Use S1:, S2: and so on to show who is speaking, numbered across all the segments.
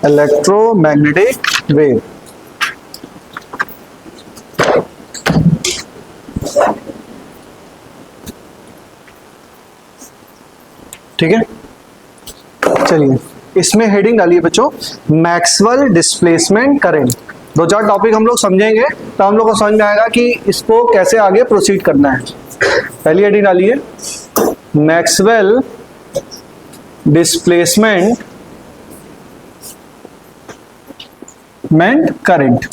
S1: Electromagnetic wave. ठीक है, चलिए इसमें हेडिंग डालिए बच्चों, मैक्सवेल डिस्प्लेसमेंट करंट। दो चार टॉपिक हम लोग समझेंगे तो हम लोग को समझ में आएगा कि इसको कैसे आगे प्रोसीड करना है। पहली हेडिंग डालिए, मैक्सवेल डिस्प्लेसमेंट करंट।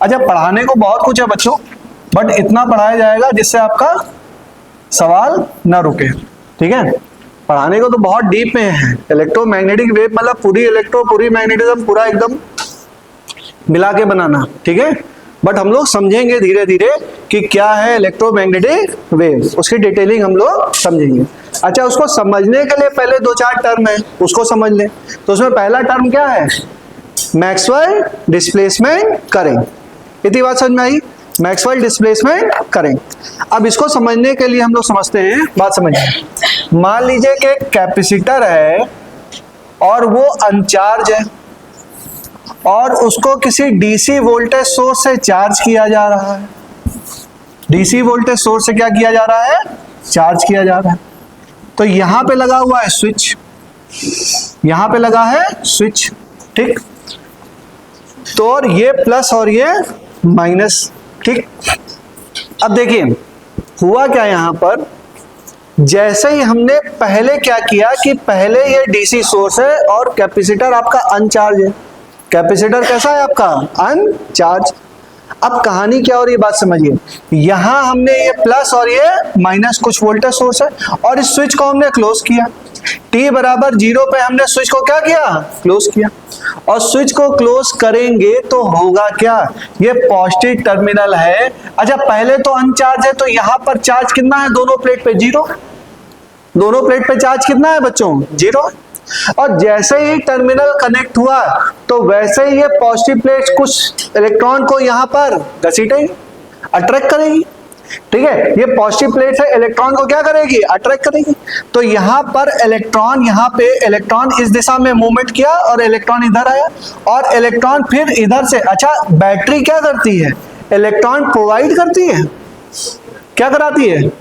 S1: अच्छा, पढ़ाने को बहुत कुछ है बच्चों, बट इतना पढ़ाया जाएगा जिससे आपका सवाल ना रुके। ठीक है, पढ़ाने को तो बहुत डीप में है। इलेक्ट्रोमैग्नेटिक वेव मतलब पूरी मैग्नेटिज्म पूरा एकदम मिला के बनाना। ठीक है, बट हम लोग समझेंगे धीरे धीरे कि क्या है इलेक्ट्रोमैग्नेटिक वेव, उसकी डिटेलिंग हम लोग समझेंगे। अच्छा, उसको समझने के लिए पहले दो चार टर्म है, उसको समझ लें। तो उसमें पहला टर्म क्या है, मैक्सवेल डिस्प्लेसमेंट करंट। इतनी बात समझ में आई, मैक्सवेल डिस्प्लेसमेंट करंट। अब इसको समझने के लिए हम लोग समझते हैं, बात समझिए। मान लीजिए कि एक कैपेसिटर है और वो अनचार्ज है और उसको किसी डीसी वोल्टेज सोर्स से चार्ज किया जा रहा है। डीसी वोल्टेज सोर्स से क्या किया जा रहा है, चार्ज किया जा रहा है। तो यहां पे लगा हुआ है स्विच, यहां पे लगा है स्विच। ठीक, तो और ये प्लस और ये माइनस। ठीक, अब देखिए हुआ क्या यहां पर, जैसे ही हमने पहले क्या किया कि पहले ये डीसी सोर्स है और कैपेसिटर आपका अनचार्ज है। कैपेसिटर कैसा है आपका, अनचार्ज। अब कहानी क्या हो रही है बात समझिए, यहां हमने ये प्लस और ये माइनस कुछ वोल्टेज सोर्स है और इस स्विच को हमने क्लोज किया। t बराबर 0 पे हमने स्विच को क्या किया, क्लोज किया। और स्विच को क्लोज करेंगे तो होगा क्या, ये पॉजिटिव टर्मिनल है। अच्छा, पहले तो अनचार्ज है तो यहां पर चार्ज कितना है, दोनों प्लेट पे 0। दोनों प्लेट पे चार्ज कितना है बच्चों, 0। और जैसे ही टर्मिनल कनेक्ट हुआ तो वैसे ही ये पॉजिटिव प्लेट कुछ इलेक्ट्रॉन को यहां पर घसीटेगी, अट्रैक्ट करेगी। ठीक है, ये पॉजिटिव प्लेट है, इलेक्ट्रॉन को क्या करेगी, अट्रैक्ट करेगी। तो यहां पर इलेक्ट्रॉन, यहां पे इलेक्ट्रॉन इस दिशा में मूवमेंट किया और इलेक्ट्रॉन इधर आया और इलेक्ट्रॉन फिर इधर से। अच्छा, बैटरी क्या करती है, इलेक्ट्रॉन प्रोवाइड करती है, क्या कराती है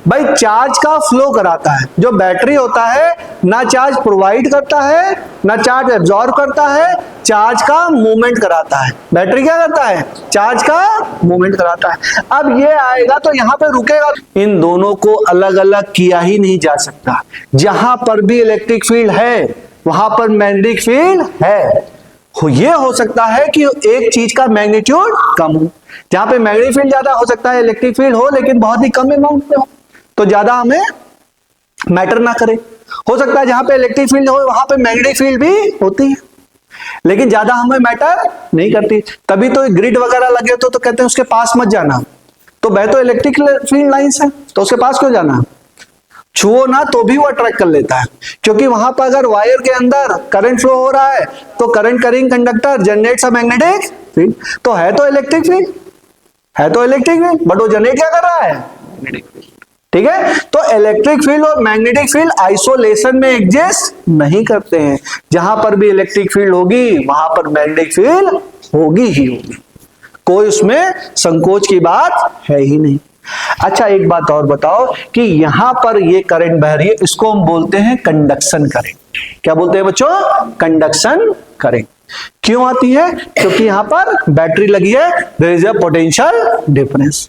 S1: भाई, चार्ज का फ्लो कराता है। जो बैटरी होता है ना चार्ज प्रोवाइड करता है ना चार्ज एब्जॉर्ब करता है, चार्ज का मूवमेंट कराता है। बैटरी क्या करता है, चार्ज का मूवमेंट कराता है। अब ये आएगा तो यहां पे रुकेगा। इन दोनों को अलग अलग किया ही नहीं जा सकता। जहां पर भी इलेक्ट्रिक फील्ड है वहां पर मैग्नेटिक फील्ड है। ये हो सकता है कि एक चीज का मैग्नीट्यूड कम हो, जहां पे मैग्नेटिक फील्ड ज्यादा हो सकता है इलेक्ट्रिक फील्ड हो लेकिन बहुत ही कम अमाउंट में हो, तो ज्यादा हमें मैटर ना करे। हो सकता है जहां पे इलेक्ट्रिक फील्ड हो वहां पे मैग्नेटिक फील्ड भी होती है लेकिन ज्यादा हमें मैटर नहीं करती। तभी तो ग्रिड वगैरह लगे तो कहते हैं उसके पास मत जाना। तो वह तो इलेक्ट्रिक फील्ड लाइंस है तो उसके पास क्यों जाना, छुओ ना तो भी वो अट्रैक्ट कर लेता है। क्योंकि वहां पर अगर वायर के अंदर करंट फ्लो हो रहा है तो current carrying conductor generates a magnetic field. तो है तो इलेक्ट्रिक फील्ड, है तो इलेक्ट्रिक फील्ड, बट वो जनरेट क्या कर रहा है, मैग्नेटिक फील्ड। ठीक है, तो इलेक्ट्रिक फील्ड और मैग्नेटिक फील्ड आइसोलेशन में एग्जिस्ट नहीं करते हैं। जहां पर भी इलेक्ट्रिक फील्ड होगी वहां पर मैग्नेटिक फील्ड होगी ही होगी, कोई उसमें संकोच की बात है ही नहीं। अच्छा, एक बात और बताओ कि यहां पर ये करंट बह रही है, इसको हम बोलते हैं कंडक्शन करंट। क्या बोलते हैं बच्चों, कंडक्शन करंट। क्यों आती है, क्योंकि यहां पर बैटरी लगी है, there is a potential difference.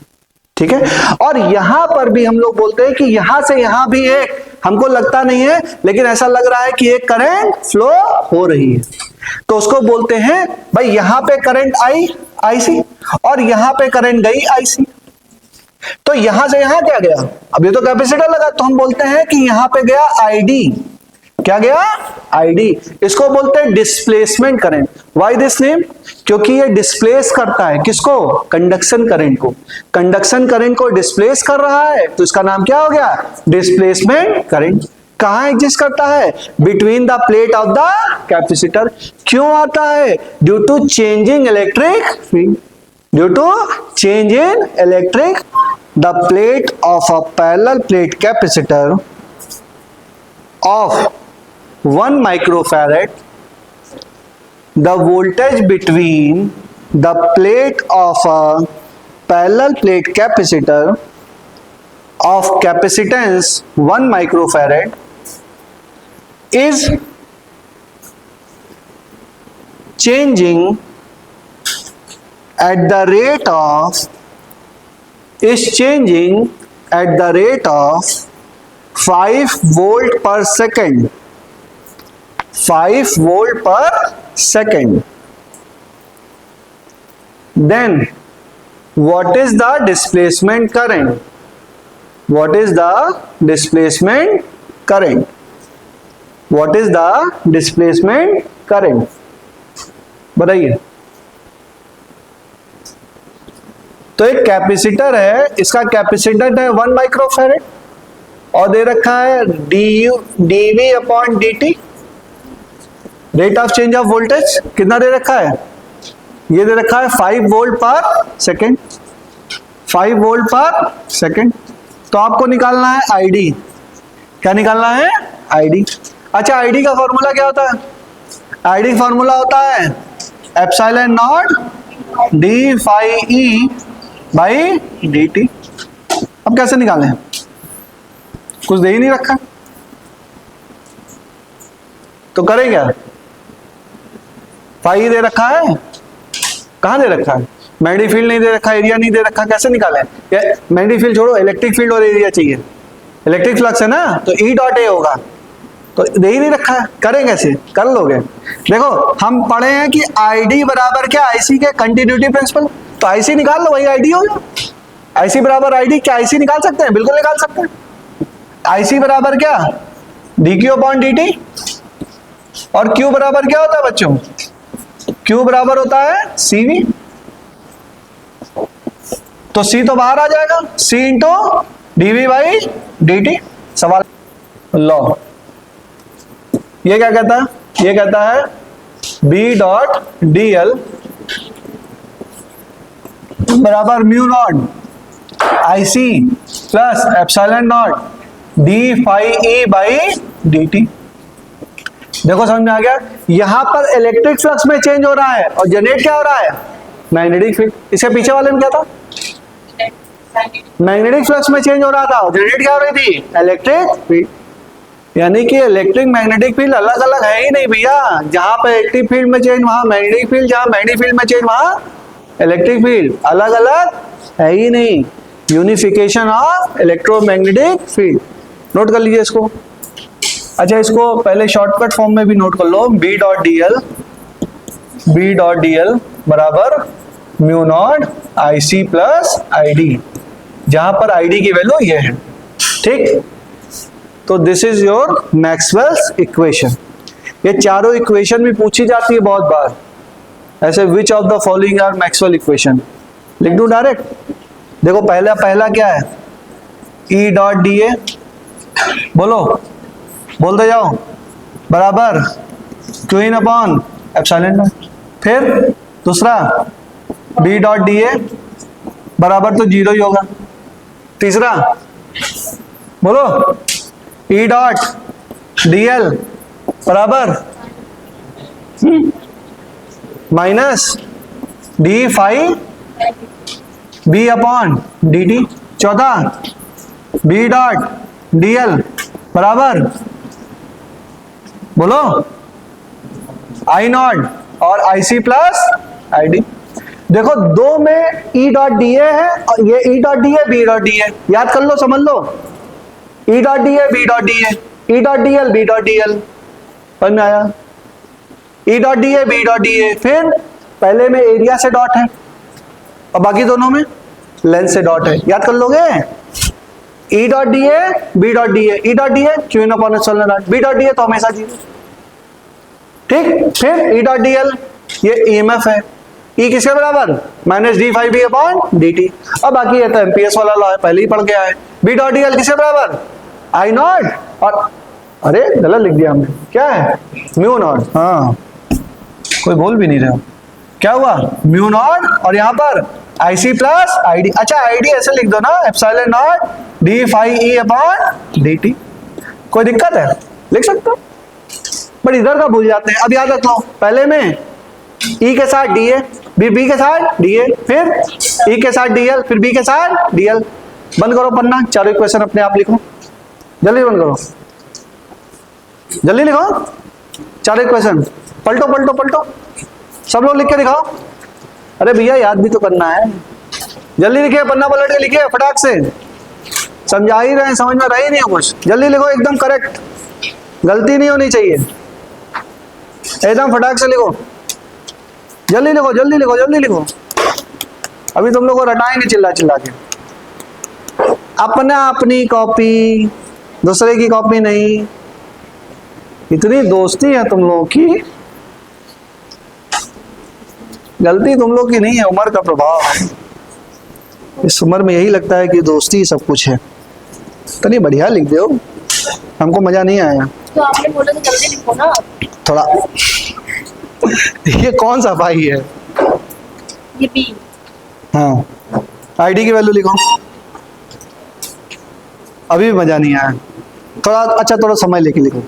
S1: ठीक है, और यहां पर भी हम लोग बोलते हैं कि यहां से यहां भी एक, हमको लगता नहीं है लेकिन ऐसा लग रहा है कि एक करंट फ्लो हो रही है, तो उसको बोलते हैं भाई यहां पे करंट आई आईसी और यहां पे करंट गई आईसी। तो यहां से यहां क्या गया, अब ये तो कैपेसिटर लगा तो हम बोलते हैं कि यहां पे गया आईडी। क्या गया, आईडी। इसको बोलते हैं displacement current. Why this name, क्योंकि ये डिस्प्लेस करता है किसको, कंडक्शन करंट को। कंडक्शन करंट को डिस्प्लेस कर रहा है तो इसका नाम क्या हो गया, डिस्प्लेसमेंट करंट। कहां एग्जिस्ट करता है, between the plate of the capacitor. क्यों आता है, due to changing electric field. Due to change in electric, the plate of a parallel plate capacitor of 1 microfarad, the voltage between the plate of a parallel plate capacitor of capacitance 1 microfarad is changing at the rate of 5 volt per second. 5 volt per second. Then what is the displacement current? What is the displacement current? What is the displacement current? बताइए। तो एक capacitor है, इसका capacitance है 1 microfarad और दे रखा है dV upon dt, rate of change of voltage कितना दे रखा है? ये दे रखा है 5 वोल्ट पर सेकेंड। 5 वोल्ट पर सेकेंड। तो आपको निकालना है आईडी। क्या निकालना है? आईडी। अच्छा, आईडी का फॉर्मूला क्या होता है? आईडी फॉर्मूला होता है epsilon naught D phi E by D T. अब कैसे निकालें? कुछ दे ही नहीं रखा, तो करें क्या? फाई दे रखा है, कहाँ दे रखा है? मैग्नेटिक फील्ड नहीं दे रखा, एरिया नहीं दे रखा, कैसे निकालें? मैग्नेटिक फील्ड छोड़ो, इलेक्ट्रिक फील्ड और एरिया चाहिए। इलेक्ट्रिक फ्लक्स है ना, तो ई डॉट ए होगा, तो दे ही नहीं रखा है, करें कैसे? कर लोगे। देखो, हम पढ़े हैं कि आईडी बराबर क्या? आईसी के कंटिन्यूटी प्रिंसिपल। तो आईसी निकाल लो, वही आईडी होगा। आईसी बराबर आईडी। क्या आईसी निकाल सकते हैं? बिल्कुल निकाल सकते हैं। आईसी बराबर क्या? D Q upon D T. और क्यू बराबर क्या होता है बच्चों? क्यू बराबर होता है सीवी। तो सी तो बाहर आ जाएगा, C into D V by D T. सवाल लो, ये क्या कहता है? ये कहता है बी डॉट डी एल बराबर mu naught I C plus epsilon naught D phi E by D T. देखो समझ में आ गया? यहां पर इलेक्ट्रिक फ्लक्स में चेंज हो रहा है और जनरेट क्या हो रहा है? Magnetic field. इसके पीछे वाले में क्या था? मैग्नेटिक फ्लक्स में चेंज हो रहा था और जनरेट क्या हो रही थी? Electric field. यानी कि इलेक्ट्रिक मैग्नेटिक फील्ड अलग अलग है ही नहीं भैया। जहां पे इलेक्ट्रिक फील्ड में चेंज वहां मैग्नेटिक फील्ड, जहां मैग्नेटिक फील्ड में चेंज वहां इलेक्ट्रिक फील्ड, अलग अलग है ही नहीं। Unification of electromagnetic field. Note कर लीजिए इसको। अच्छा, इसको पहले शॉर्टकट फॉर्म में भी नोट कर लो। बी डॉट डी एल बराबर mu naught I C plus I D, जहां पर आई डी की वैल्यू ये है। ठीक, तो this is your Maxwell's equation. ये चारों इक्वेशन भी पूछी जाती है बहुत बार, ऐसे which of the following are Maxwell equation. लिख दूं डायरेक्ट? देखो, पहला क्या है? ई डॉट डी ए, बोलो, बोलते जाओ, बराबर Q in upon epsilon not. फिर दूसरा बी डॉट डी ए बराबर तो जीरो ही होगा। तीसरा बोलो ई डॉट डी एल बराबर minus D phi B upon D T. चौथा बी डॉट डी एल बराबर बोलो आई नॉट और आई सी प्लस आई डी। देखो, दो में ई डॉट डी ए है और ये E dot D A B dot D A, याद कर लो, समझ लो। E dot D A B dot D A, E dot D L B dot D L, समझ में आया? E dot D A B dot D A. फिर पहले में एरिया से डॉट है और बाकी दोनों में लेंथ से डॉट है, याद कर लोगे। E dot D A B dot D A, E dot D A Q in upon epsilon naught, B dot D A तो हमेशा जीरो। ठीक, फिर ई डॉट डी एल ये ईएमएफ है, ई किसके बराबर? Minus D phi B upon D T. और बाकी ये तो एमपीएस वाला लॉ है, पहले ही पढ़ के आए। बी डॉट डी एल किसके बराबर? आई नॉट और अरे गलत लिख दिया हमने, क्या है? Mu naught. हाँ, कोई बोल भी नहीं रहा, क्या हुआ? म्यू नॉट और यहाँ पर आई सी प्लस आई डी। अच्छा, आई डी ऐसे लिख दो ना, epsilon naught D phi E upon D T. कोई दिक्कत है? लिख सकते हो, बट इधर का भूल जाते हैं। अब याद रख लो, पहले में ई के साथ डी ए, बी के साथ डी ए, फिर ई के साथ डी एल, फिर बी के साथ डी एल। बंद करो पन्ना, चारों इक्वेशन अपने आप लिखो, जल्दी बंद करो, जल्दी लिखो चारों इक्वेशन, पलटो पलटो पलटो, सब लोग लिख के दिखाओ। अरे भैया याद भी तो करना है, जल्दी लिखिए, पन्ना पलट के लिखिए फटाक से, समझा ही रहे हैं, समझ में रही नहीं हो कुछ, जल्दी लिखो, एकदम करेक्ट, गलती नहीं होनी चाहिए, एकदम फटाक से लिखो, जल्दी लिखो जल्दी लिखो जल्दी लिखो। अभी तुम लोग को रटाएंगे चिल्ला चिल्ला के। अपना अपनी कॉपी, दूसरे की कॉपी नहीं। इतनी दोस्ती है तुम लोगों की, गलती तुम लोग की नहीं है, उम्र का प्रभाव है। इस उम्र में यही लगता है कि दोस्ती सब कुछ है। तो नहीं, बढ़िया लिख दो, हमको मजा नहीं आया।
S2: तो आपने बोला तो जल्दी लिखो ना
S1: थोड़ा ये कौन सा भाई है?
S2: ये बी।
S1: हाँ, आईडी की वैल्यू लिखो। अभी भी मजा नहीं आया, थोड़ा अच्छा, थोड़ा समय लेके लिखो।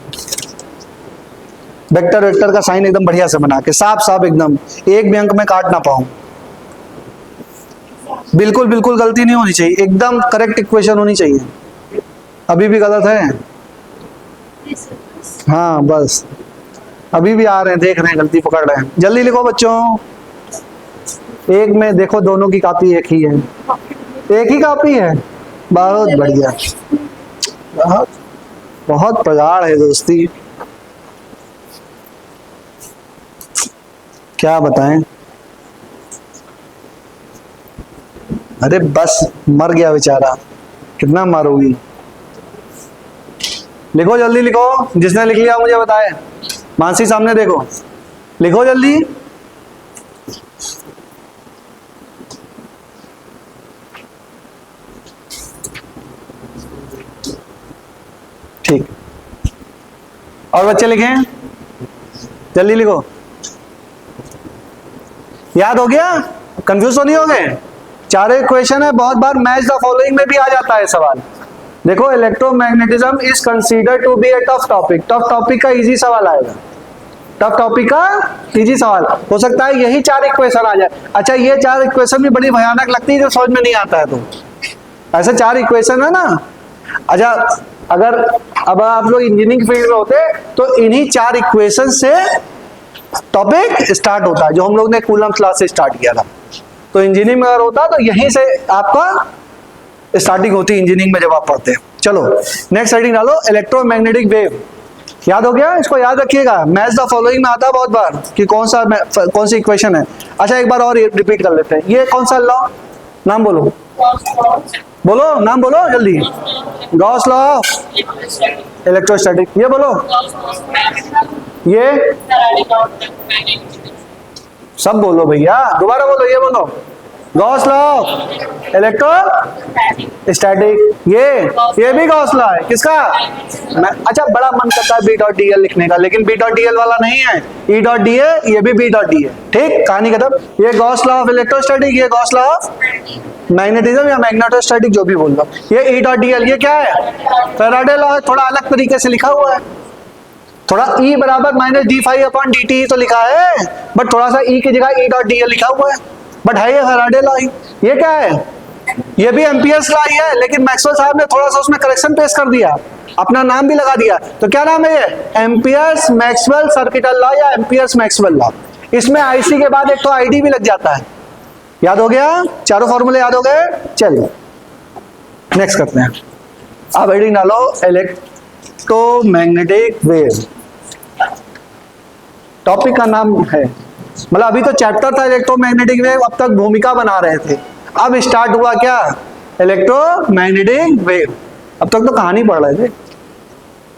S1: वेक्टर वेक्टर का साइन एकदम बढ़िया से बना के, साफ साफ एकदम, एक भी अंक में काट ना पाऊं। बिल्कुल बिल्कुल गलती नहीं होनी चाहिए, एकदम करेक्ट इक्वेशन होनी चाहिए। अभी भी गलत है? हाँ बस, अभी भी आ रहे हैं, देख रहे हैं, गलती पकड़ रहे हैं। जल्दी लिखो बच्चों, एक में देखो दोनों की कॉपी एक ही है, एक ही कॉपी है, बहुत बढ़िया, बहुत बहुत प्रगाढ़ है दोस्ती, क्या बताएं। अरे बस, मर गया बेचारा, कितना मारोगी। लिखो जल्दी लिखो, जिसने लिख लिया मुझे बताए। मानसी सामने देखो, लिखो जल्दी। ठीक, और बच्चे लिखें, जल्दी लिखो। याद हो गया? कंफ्यूज तो नहीं हो गए? चारों इक्वेशन है, बहुत बार मैच द फॉलोइंग में भी आ जाता है सवाल। देखो, electromagnetism is considered to be a tough topic. Tough topic का इजी सवाल आएगा, टफ टॉपिक का इजी सवाल हो सकता है, यही चार इक्वेशन आ जाए। अच्छा, ये चार इक्वेशन भी बड़ी भयानक लगती है जो समझ में नहीं आता है, तो ऐसे चार इक्वेशन है ना। अच्छा, अगर अब आप लोग इंजीनियरिंग फील्ड में होते तो इन्हीं चार इक्वेशन से टॉपिक स्टार्ट होता है, जो हम लोग ने कूलम्स लॉ से स्टार्ट किया था। तो इंजीनियरिंग में अगर होता तो यहीं से आपका स्टार्टिंग होती है इंजीनियरिंग में जब आप पढ़ते हैं। चलो नेक्स्ट हेडिंग डालो, इलेक्ट्रोमैग्नेटिक वेव। याद हो गया? इसको याद रखिएगा, मैच द फॉलोइंग में आता है बहुत बार कि कौन सी इक्वेशन है। अच्छा, एक बार और रिपीट कर लेते हैं, ये कौन सा लॉ, नाम बोलो, बोलो नाम बोलो जल्दी। गॉस लॉ ऑफ इलेक्ट्रोस्टैटिक, ये बोलो, ये सब बोलो भैया, दोबारा बोलो, ये बोलो, गॉस लॉ ऑफ इलेक्ट्रोस्टैटिक, ये भी गॉस लॉ है, किसका? अच्छा, बड़ा मन करता है बी डॉट डी एल लिखने का, लेकिन बी डॉट डी एल वाला नहीं है, ई डॉट डी ए, ये भी बी डॉट डी है। ठीक, कहानी खत्म। ये गॉस लॉ ऑफ इलेक्ट्रोस्टैटिक, ये गॉस लॉ ऑफ मैग्नेटिज्म या मैग्नेटोस्टैटिक, जो भी बोल लो। ये ई डॉट डी एल, ये क्या है? फैराडे लॉ है, थोड़ा अलग तरीके से लिखा हुआ है, थोड़ा E बराबर minus D phi upon D T तो लिखा है, बट थोड़ा सा E की जगह ई डॉट डी एल लिखा हुआ है, बट है ये फैराडे लॉ ही। ये क्या है? ये भी एम्पियर्स लॉ ही है, लेकिन मैक्सवेल साहब ने थोड़ा सा उसमें करेक्शन पेश कर दिया, अपना नाम भी लगा दिया। तो क्या नाम है ये? एम्पियर्स मैक्सवेल सर्किटल लॉ या एम्पियर्स मैक्सवेल लॉ। इसमें आईसी के बाद एक तो आईडी भी लग जाता है। याद हो गया? चारों फॉर्मूले याद हो गए? चलिए नेक्स्ट करते हैं। अब हेडिंग डालो, इलेक्ट्रोमैग्नेटिक वेव। टॉपिक का नाम है, मतलब अभी तो चैप्टर था इलेक्ट्रोमैग्नेटिक वेव, अब तक भूमिका बना रहे थे, अब स्टार्ट हुआ क्या? Electromagnetic wave. अब तक तो कहानी पढ़ रहे थे,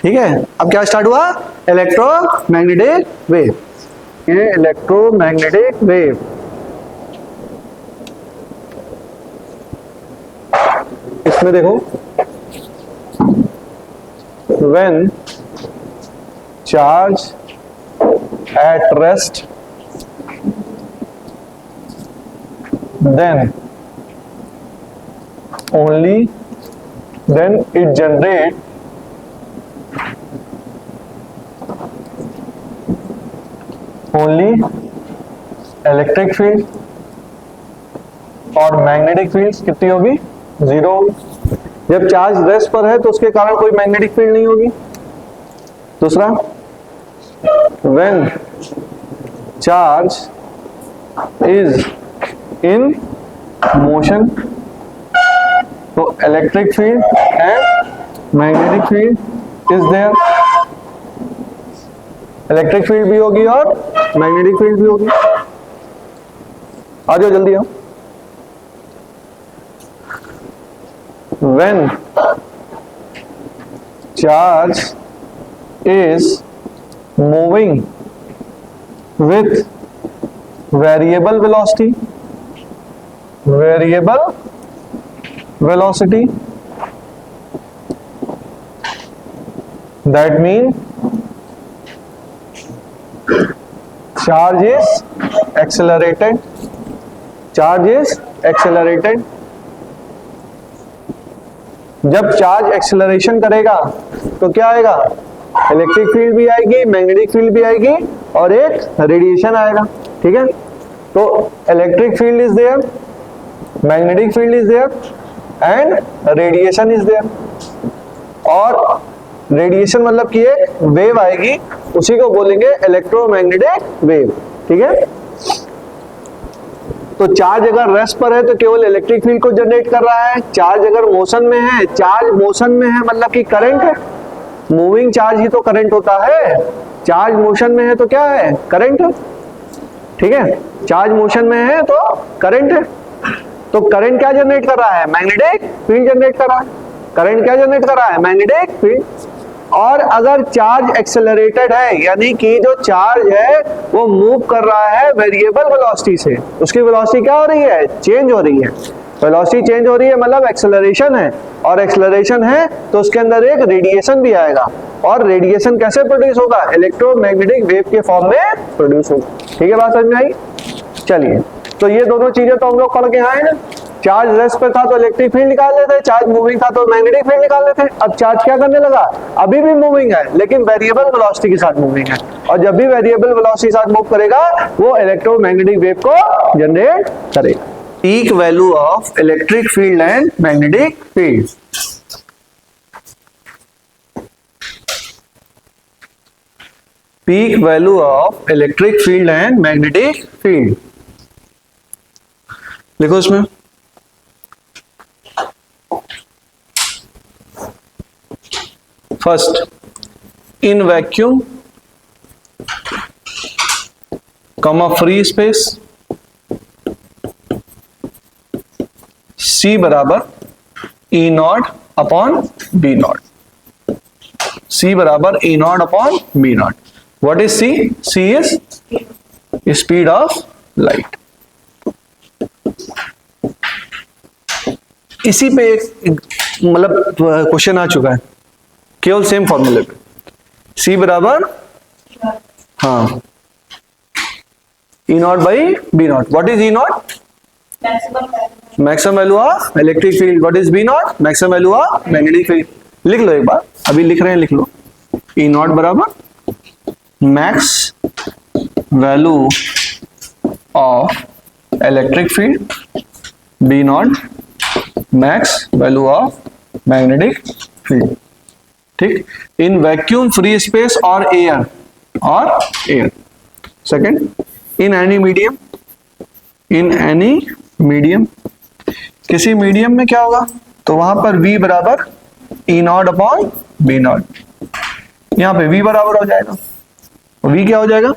S1: ठीक है, अब क्या स्टार्ट हुआ? Electromagnetic wave. ये इलेक्ट्रोमैग्नेटिक वेव, इसमें देखो, when charge at rest then only then it generate only electric field, और मैग्नेटिक फील्ड कितनी होगी? 0 होगी। जब चार्ज रेस्ट पर है तो उसके कारण कोई मैग्नेटिक फील्ड नहीं होगी। दूसरा, when charge is in motion, तो electric field and magnetic field is there. Electric field भी होगी और मैग्नेटिक फील्ड भी होगी। आ जाओ जल्दी आओ। When charge is moving with variable velocity, that means charge is accelerated. जब चार्ज एक्सेलरेशन करेगा तो क्या आएगा? इलेक्ट्रिक फील्ड भी आएगी, मैग्नेटिक फील्ड भी आएगी और एक रेडिएशन आएगा। ठीक है, तो electric field is there, magnetic field is there and radiation is there. और रेडिएशन मतलब कि एक वेव आएगी, उसी को बोलेंगे इलेक्ट्रोमैग्नेटिक वेव। ठीक है, तो चार्ज अगर रेस्ट पर है तो केवल इलेक्ट्रिक फील्ड को जनरेट कर रहा है। चार्ज अगर मोशन में है, चार्ज मोशन में है मतलब कि करंट है, मूविंग चार्ज ही तो करंट होता है। चार्ज मोशन में है तो क्या है? करंट है। ठीक है, चार्ज मोशन में है तो करंट है। तो करंट क्या जनरेट कर रहा है? मैग्नेटिक फील्ड जनरेट कर रहा है। करंट क्या जनरेट कर रहा है? Magnetic field. और अगर चार्ज एक्सेलरेटेड है, यानी कि जो चार्ज है वो मूव कर रहा है वेरिएबल वेलोसिटी से, उसकी वेलोसिटी क्या हो रही है? चेंज हो रही है। वेलोसिटी चेंज हो रही है मतलब एक्सेलरेशन है, और एक्सेलरेशन है तो उसके अंदर एक रेडिएशन भी आएगा। और रेडिएशन कैसे प्रोड्यूस होगा? इलेक्ट्रोमैग्नेटिक वेव के फॉर्म में प्रोड्यूस होगा। ठीक है, बात समझ में आई? चलिए, तो ये दोनों चीजें तो हम लोग पढ़ के आए ना। चार्ज रेस्ट पर था तो इलेक्ट्रिक फील्ड निकाल लेते, चार्ज मूविंग था तो मैग्नेटिक फील्ड निकाल लेते। अब चार्ज क्या करने लगा? अभी भी मूविंग है लेकिन वेरिएबल वेलोसिटी के साथ मूविंग है, और जब भी वेरिएबल वेलोसिटी के साथ मूव करेगा वो इलेक्ट्रोमैग्नेटिक वेव को जनरेट करेगा। Peak value of electric field and magnetic field. Peak value of electric field and magnetic field लिखो इसमें। First, in vacuum, comma free space, C बराबर E not upon B not. C बराबर E not upon B not. What is C? C is speed of light. इसी पे एक मतलब question आ चुका है केवल सेम फॉर्मूले पे। C बराबर हाँ E not by B not. What is E not? Maximum value of electric field. What is B not? Maximum value of magnetic field. लिख लो एक बार, अभी लिख रहे हैं, लिख लो। E नॉट बराबर max value of electric field, B not max value of magnetic field. ठीक, इन वैक्यूम फ्री स्पेस और एयर सेकंड, इन एनी मीडियम, किसी मीडियम में क्या होगा? तो वहां पर V बराबर E not upon B not. यहां पे V बराबर हो जाएगा, V क्या हो जाएगा?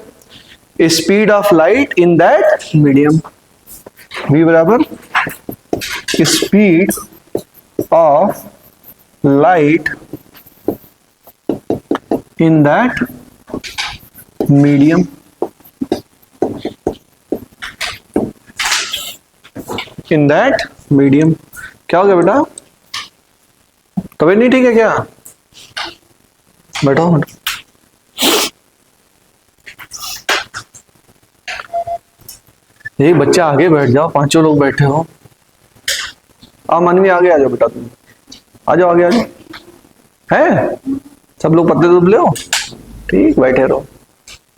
S1: Speed of light in that medium. V बराबर speed of light in that medium, क्या हो गया बेटा? तबीयत नहीं ठीक है क्या? बैठो बैठो। यही बच्चा आगे बैठ जाओ, पांचों लोग बैठे हो। मनवी आगे आ जाओ बेटा, तुम आ जाओ, आगे आ जाओ। है सब लोग पतले दुबले हो? ठीक, बैठे रहो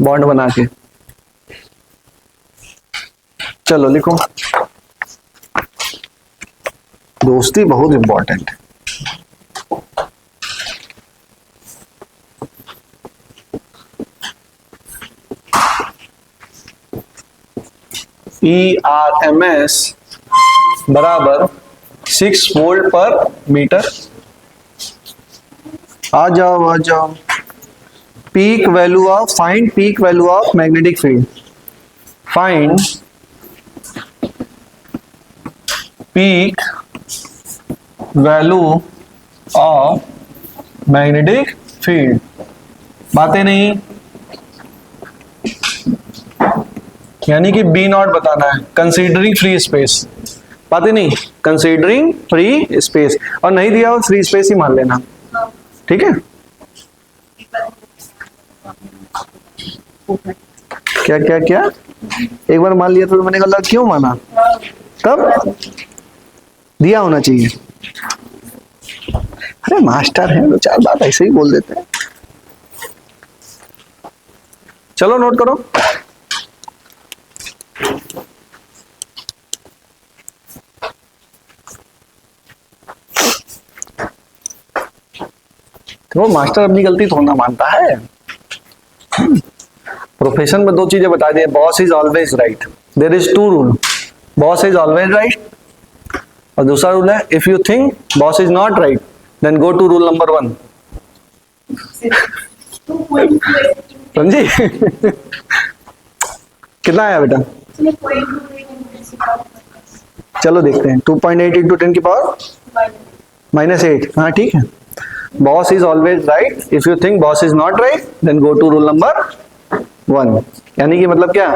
S1: बॉन्ड बना के। चलो लिखो, दोस्ती बहुत इंपॉर्टेंट है। ERMS बराबर 6 वोल्ट पर मीटर। आ जाओ। Peak value of, find peak value of magnetic field. Find peak value of magnetic field. बातें नहीं, यानी कि बी नॉट बताना है, कंसीडरिंग फ्री स्पेस। बातें नहीं, कंसीडरिंग फ्री स्पेस, और नहीं दिया हो फ्री स्पेस ही मान लेना, ठीक है। क्या क्या क्या, एक बार मान लिया तो मैंने कहा क्यों माना, तब दिया होना चाहिए। अरे मास्टर है, दो चार बात ऐसे ही बोल देते हैं। चलो नोट करो। तो मास्टर अपनी गलती थोड़ा ना मानता है। प्रोफेशन में दो चीजें बता दी, boss is always right, there is two rule, boss is always right, और दूसरा रूल है if you think boss is not right then go to rule number 1। समझी? कितना आया बेटा? चलो देखते हैं। 2.8 इंटू 10 की पावर -8। हाँ ठीक है। Boss is always right, if you think boss is not right then go to rule number 1। यानी कि मतलब क्या,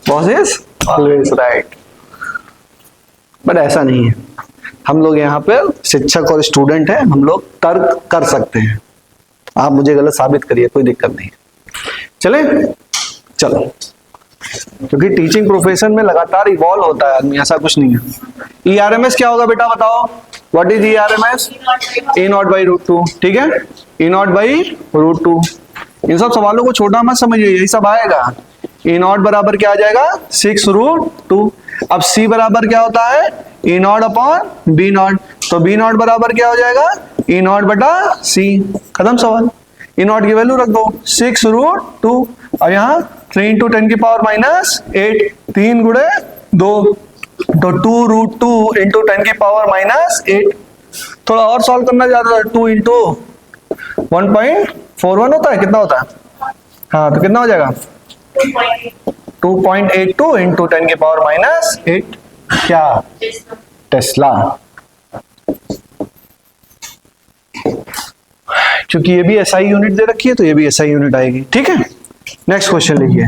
S1: boss is always right. But ऐसा नहीं है, हम लोग यहाँ पर शिक्षक और स्टूडेंट हैं, हम लोग तर्क कर सकते हैं। आप मुझे गलत साबित करिए, कोई दिक्कत नहीं। चले चलो, क्योंकि टीचिंग प्रोफेशन में लगातार इवॉल्व होता है आदमी, ऐसा कुछ नहीं है। ERMS क्या होगा बेटा बताओ? What is ERMS? E0/√2। ठीक है, E0/√2। इन सब सवालों को छोटा मत समझिए, यही सब आएगा। E0 बराबर क्या आ जाएगा? 6√2। अब C बराबर क्या होता है? E0/B0। तो B0 बराबर क्या हो जाएगा? E0/C। खत्म सवाल। E0 की वैल्यू रख दो 6√2, और यहाँ 3 × 10 की पावर -8, 3 गुणे 2, तो 2√2 × 10 की पावर -8। थोड़ा और सॉल्व करना चाहता है, 2 × 1.41 होता है, कितना होता है? हाँ तो कितना हो जाएगा? 2.82 × 10 की पावर -8। क्या? टेस्ला। क्योंकि ये भी SI यूनिट दे रखी है तो ये भी SI यूनिट आएगी। ठीक है, नेक्स्ट क्वेश्चन लिखिए।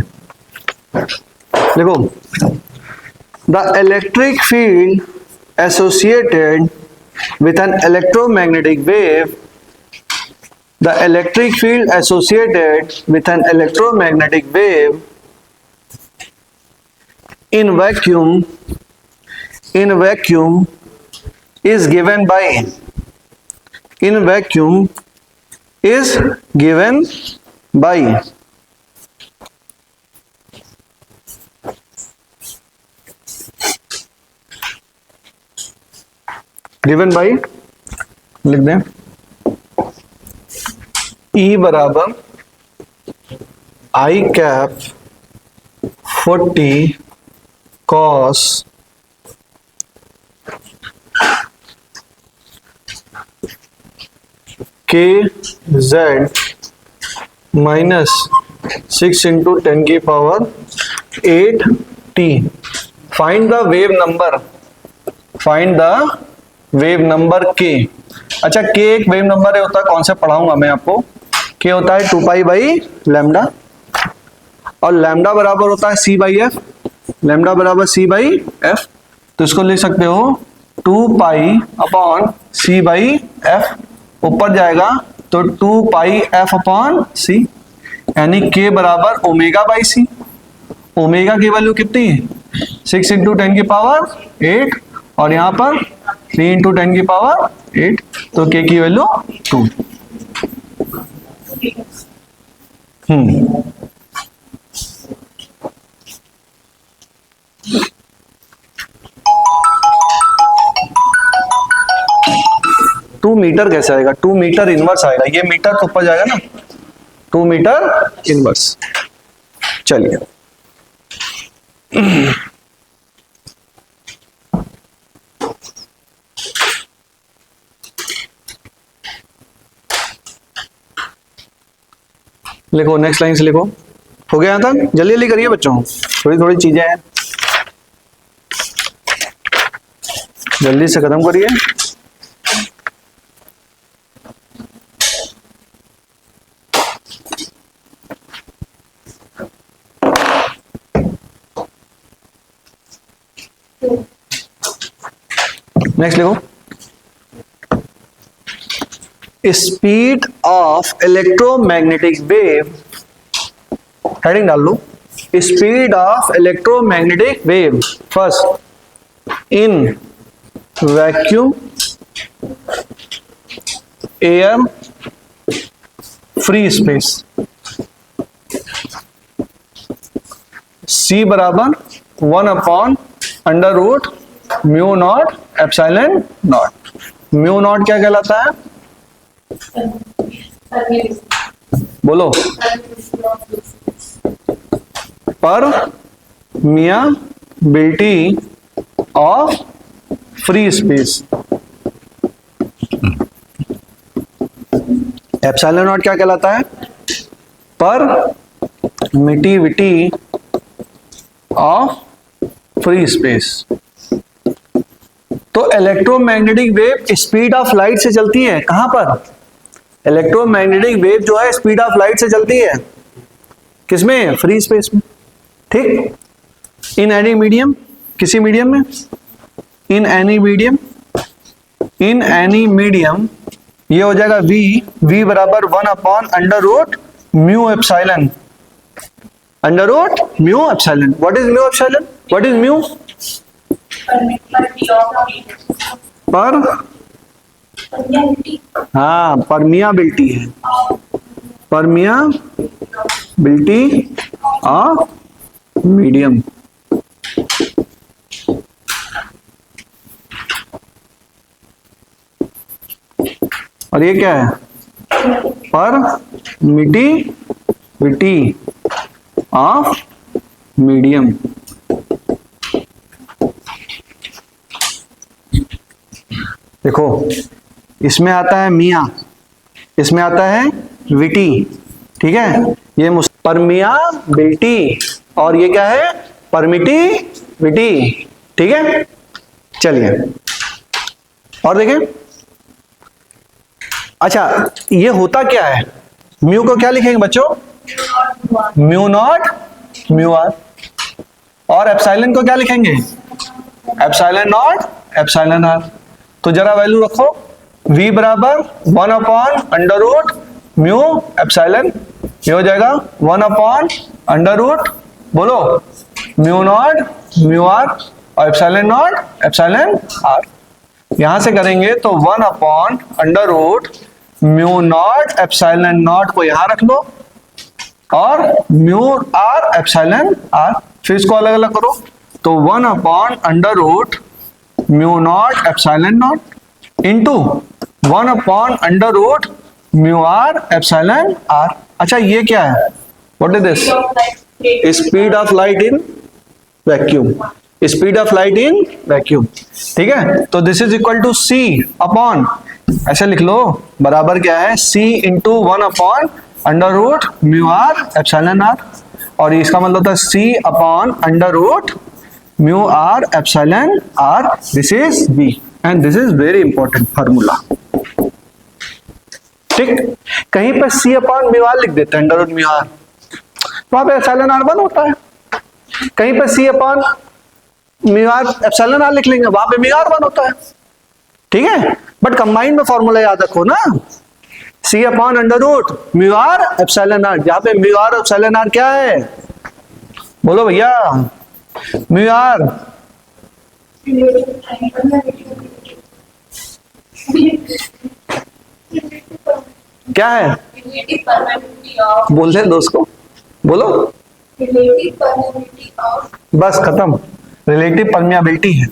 S1: देखो, the electric field associated with an electromagnetic wave, the electric field associated with an electromagnetic wave in vacuum is given by, in vacuum is given by लिख दें, E बराबर I cap 40 cos KZ -6 × 10 की power 8t। Find the wave number, find the wave number K। अच्छा, K एक wave number है, होता है, concept पढ़ाऊंगा मैं आपको। K होता है 2π/λ, और लैम्डा बराबर होता है C/F। लैम्डा बराबर C/F, तो इसको लिख सकते हो 2π/C/F। ऊपर जाएगा तो 2πF/C, यानी K बराबर ω/C। ओमेगा की वैल्यू कितनी? 6 × 10 की पावर 8, और यहाँ पर 3 × 10 की पावर 8, तो K की वैल्यू 2। मीटर कैसे आएगा? 2 मीटर इनवर्स आएगा, ये मीटर तो ऊपर जाएगा ना, 2 मीटर इनवर्स। चलिए लिखो, नेक्स्ट लाइन से लिखो। हो गया यहाँ तक? जल्दी जल्दी करिए बच्चों, थोड़ी थोड़ी चीजें हैं, जल्दी से खत्म करिए। नेक्स्ट लिखो, speed of electromagnetic wave, heading डाल लो, speed of electromagnetic wave first in vacuum, air, free space. C बराबर 1/√μ0 एप्सिलॉन नॉट। म्यू नॉट क्या कहलाता है? बोलो, permeability of free space. Epsilon naught क्या कहलाता है? Permittivity of free space. तो electromagnetic wave speed of light से चलती है, कहां पर? इलेक्ट्रोमैग्नेटिक वेव जो है स्पीड ऑफ लाइट से चलती है, किसमें? फ्री स्पेस में, ठीक। इन एनी मीडियम, किसी मीडियम में, in any medium, in any medium, ये हो जाएगा v बराबर 1/√μ epsilon, √μ epsilon. What is mu epsilon? What is mu? पर हाँ, परमियाबिलिटी है, परमियाबिलिटी ऑफ मीडियम। और ये क्या है? Permittivity of medium. देखो, इसमें आता है मिया, इसमें आता है विटी, ठीक है, ये परमियाबिलिटी और ये क्या है? परमिटिविटी, ठीक है। चलिए और देखें, अच्छा ये होता क्या है? म्यू को क्या लिखेंगे बच्चों? Mu naught mu R. और एप्सिलॉन को क्या लिखेंगे? Epsilon naught epsilon R. तो जरा वैल्यू रखो, v बराबर 1/√μ एप्सिलॉन, ये हो जाएगा 1/√, बोलो, म्यू नॉट म्यू आर और एप्सिलॉन नॉट एप्सिलॉन आर। यहां से करेंगे तो 1/√μ0 एप्सिलॉन नॉट को यहां रख लो और म्यू आर एप्सिलॉन आर, फिर इसको अलग अलग करो तो 1/√μ0 epsilon naught into 1/√μ r epsilon r। अच्छा ये क्या है? What is this? Speed of light in vacuum, speed of light in vacuum, ठीक है। तो this is equal to c upon, ऐसे लिख लो, बराबर क्या है? c into 1/√μ r epsilon r, और इसका मतलब होता है c अपॉन√μ r epsilon r। This is b and this is very important formula, ठीक। कहीं पर c अपॉन म्यू आर लिख देते हैं, √μ r, वहां पे एप्सिलॉन r 1 होता है। कहीं पर c upon mu R epsilon r लिख लेंगे, वहां पे म्यू आर 1 होता है, ठीक है। बट कंबाइंड में फॉर्मूला याद रखो ना, c upon √μ r epsilon r, जहां पे म्यू आर एप्सिलॉन r क्या है? बोलो भैया, म्यू आर क्या है? बोल दे दोस्त को, बोलो, बस खत्म, रिलेटिव परमियाबिलिटी है,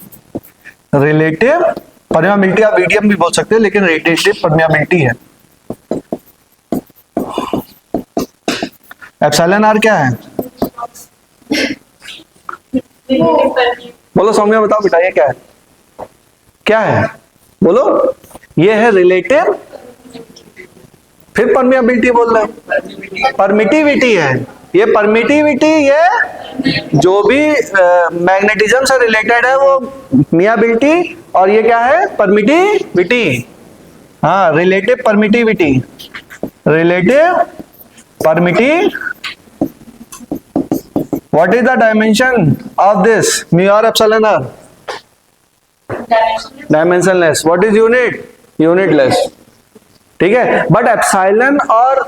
S1: रिलेटिव परमियाबिलिटी आप मीडियम भी बोल सकते हैं, लेकिन रेडिएटिव परमियाबिलिटी है। एप्सिलॉन आर क्या है? बोलो सौम्या, बताओ बेटा ये क्या है? क्या है बोलो? ये है रिलेटिव, फिर परमियाबिलिटी बोल रहे हैं, परमिटिविटी है। ये परमिटिविटी, ये जो भी मैग्नेटिज्म से रिलेटेड है वो मियाबिलिटी, और ये क्या है? परमिटिविटी। हाँ, relative permittivity, relative permittive. What is the dimension of this mu R epsilon R? Dimensionless. What is unit? Unitless. ठीक है, बट एप्सिलॉन और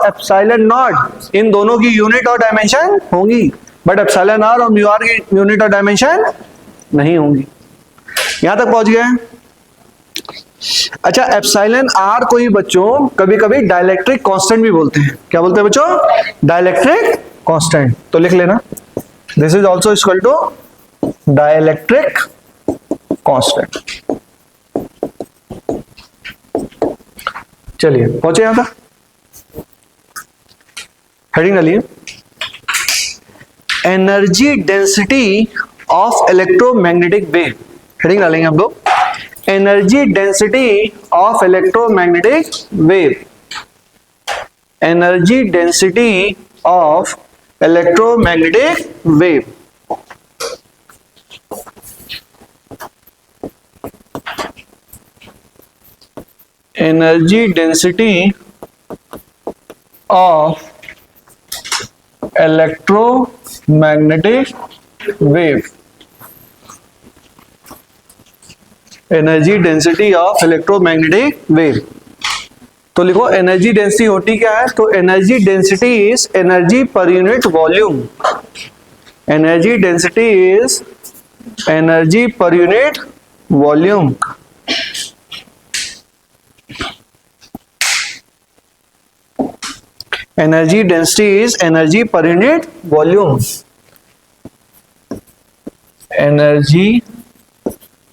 S1: एप्सिलॉन नॉट, इन दोनों की यूनिट और डायमेंशन होंगी, बट एप्सिलॉन आर और म्यू आर की यूनिट और डायमेंशन नहीं होंगी। यहां तक पहुंच गए? अच्छा, एप्सिलॉन आर को ही बच्चों कभी कभी डाइलेक्ट्रिक कांस्टेंट भी बोलते हैं। क्या बोलते हैं बच्चों? Dielectric constant. तो लिख लेना, this is also equal to dielectric constant. चलिए पहुंचे यहां तक? हेडिंग डालिए, energy density of electromagnetic wave. Heading डालेंगे हम लोग, energy density of electromagnetic wave. Energy density of electromagnetic wave. Energy density of electromagnetic wave. Energy density of electromagnetic wave. तो लिखो, एनर्जी डेंसिटी होती क्या है? तो energy density is energy per unit volume. Energy density is energy per unit volume. Energy density is energy per unit volume. Energy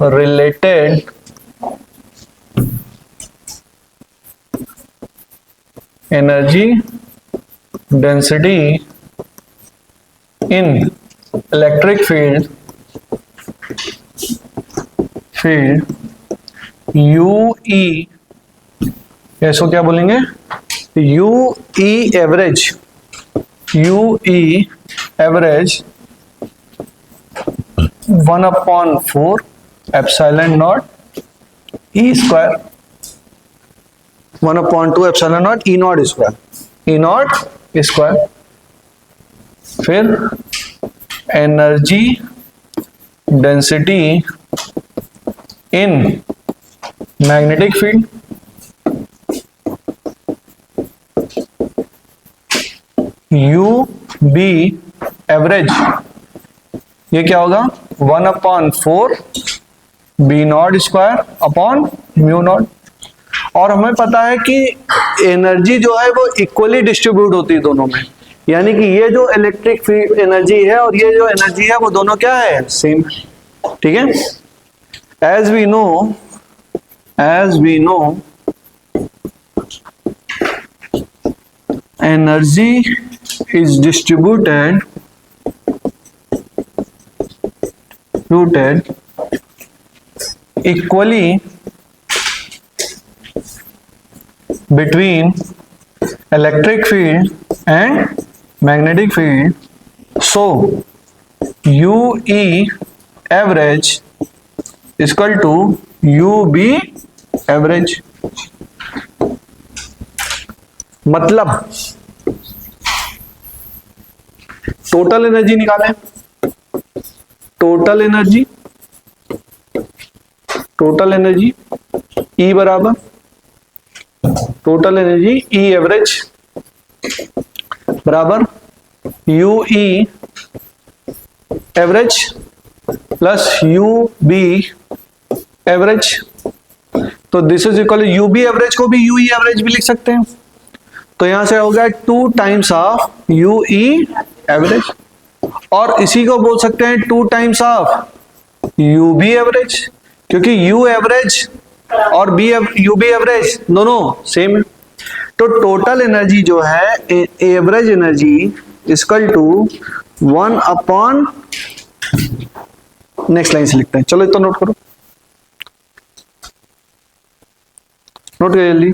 S1: related energy density in electric field UE, इसको क्या बोलेंगे? UE average. UE average 1/4 epsilon naught E square. 1/2 epsilon naught E naught square, E naught square. फिर energy density in magnetic field U B average, ये क्या होगा? 1/4 B naught square upon mu naught. और हमें पता है कि एनर्जी जो है वो इक्वली डिस्ट्रीब्यूट होती है दोनों में, यानी कि ये जो इलेक्ट्रिक फील्ड एनर्जी है और ये जो एनर्जी है वो दोनों क्या है? सेम। ठीक है, as we know energy is distributed equally between electric field and magnetic field. So UE average is equal to UB average. मतलब टोटल एनर्जी निकालें, टोटल एनर्जी E बराबर टोटल एनर्जी E एवरेज बराबर UE average plus UB average. तो this is equal UB average को भी UE average भी लिख सकते हैं। तो यहां से हो गया 2 टाइम्स ऑफ UE एवरेज, और इसी को बोल सकते हैं 2 टाइम्स ऑफ UB एवरेज। क्योंकि U एवरेज और यू बी एवरेज दोनों सेम है। तो टोटल एनर्जी जो है average energy equal to 1 upon, next line से लिखते हैं, चलो इतना नोट करो, नोट करिए जल्दी।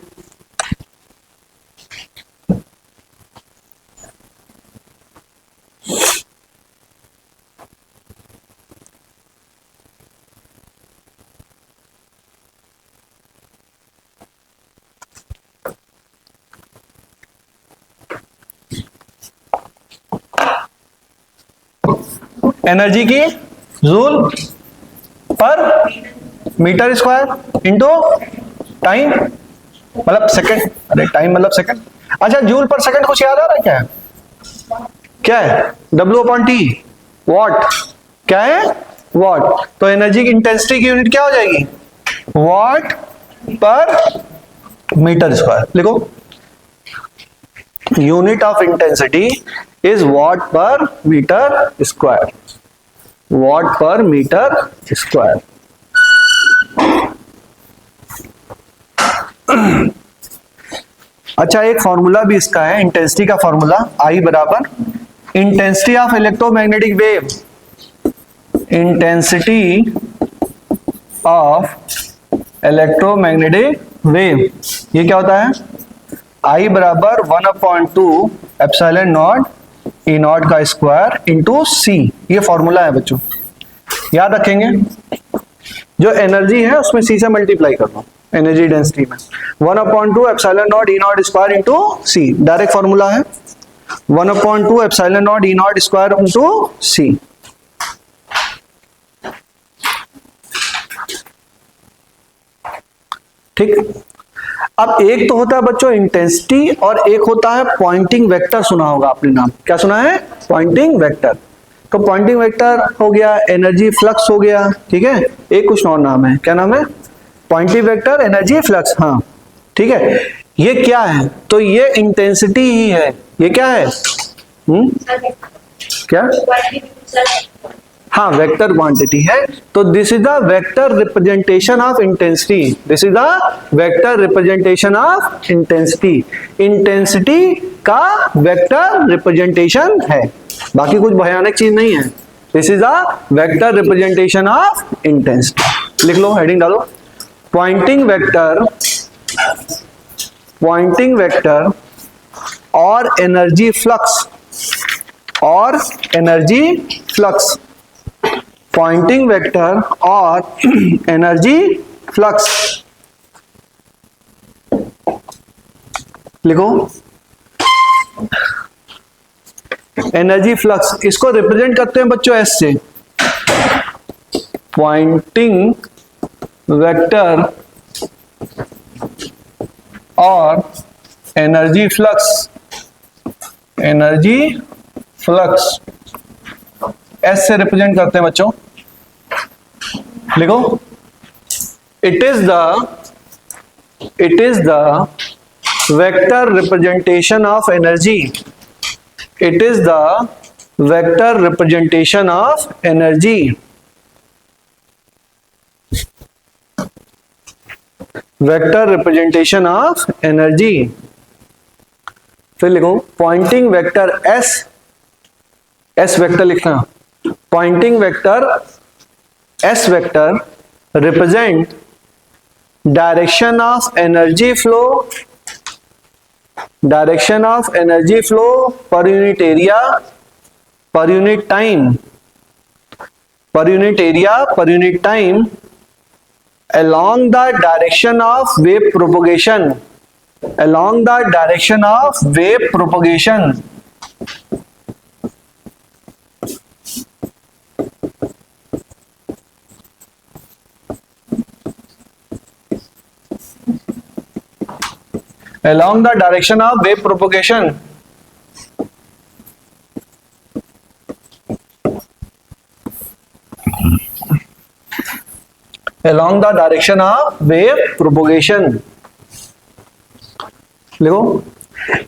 S1: एनर्जी की joule per metre square into time मतलब सेकंड, अरे टाइम मतलब सेकंड। अच्छा, जूल पर सेकंड कुछ याद आ रहा है क्या? क्या है? W upon T, watt. क्या है? वॉट। तो एनर्जी की इंटेंसिटी की यूनिट क्या हो जाएगी? वॉट पर मीटर स्क्वायर। लिखो, unit of intensity is what पर मीटर स्क्वायर, वॉट पर मीटर स्क्वायर। अच्छा, एक फॉर्मूला भी इसका है इंटेंसिटी का फॉर्मूला, I बराबर intensity of electromagnetic wave, intensity of electromagnetic wave. ये क्या होता है? I बराबर 1/2 एप्सिलॉन नॉट E नॉट का स्क्वायर इंटू C। ये फॉर्मूला है बच्चों, याद रखेंगे। जो एनर्जी है उसमें C से मल्टीप्लाई कर दो, एनर्जी डेंसिटी में 1/2 epsilon not E not square into C। Direct formula है 1/2 epsilon not E not square into C। ठीक। अब एक तो होता है बच्चों इंटेंसिटी और एक होता है पॉइंटिंग वेक्टर। सुना होगा आपने नाम, क्या सुना है? Poynting vector. तो पॉइंटिंग वेक्टर हो गया, एनर्जी फ्लक्स हो गया, ठीक है। एक कुछ और नाम है, क्या नाम है? पॉइंटिंग वेक्टर, एनर्जी फ्लक्स, हाँ ठीक है। ये क्या है? तो ये इंटेंसिटी ही है। ये क्या है? क्या? हाँ, वेक्टर क्वांटिटी है। तो this is the vector representation of intensity, this is the vector representation of intensity. Intensity का वेक्टर रिप्रेजेंटेशन है, बाकी कुछ भयानक चीज नहीं है। This is the vector representation of intensity. लिख लो, हेडिंग डालो, पॉइंटिंग वेक्टर, पॉइंटिंग वेक्टर और एनर्जी फ्लक्स, और एनर्जी फ्लक्स, पॉइंटिंग वेक्टर और एनर्जी फ्लक्स। लिखो, एनर्जी फ्लक्स, इसको रिप्रेजेंट करते हैं बच्चों एस से। पॉइंटिंग वेक्टर और energy flux, energy flux S से रिप्रेजेंट करते हैं बच्चों। लिखो, it is the vector representation of energy, it is the vector representation of energy, vector representation of energy. फिर लिखो, Poynting vector S, S vector लिखना, Poynting vector S vector represent direction of energy flow, direction of energy flow per unit area, per unit time, per unit area, per unit time, along the direction of wave propagation, along the direction of wave propagation, along the direction of wave propagation, along the direction of wave propagation. लिखो,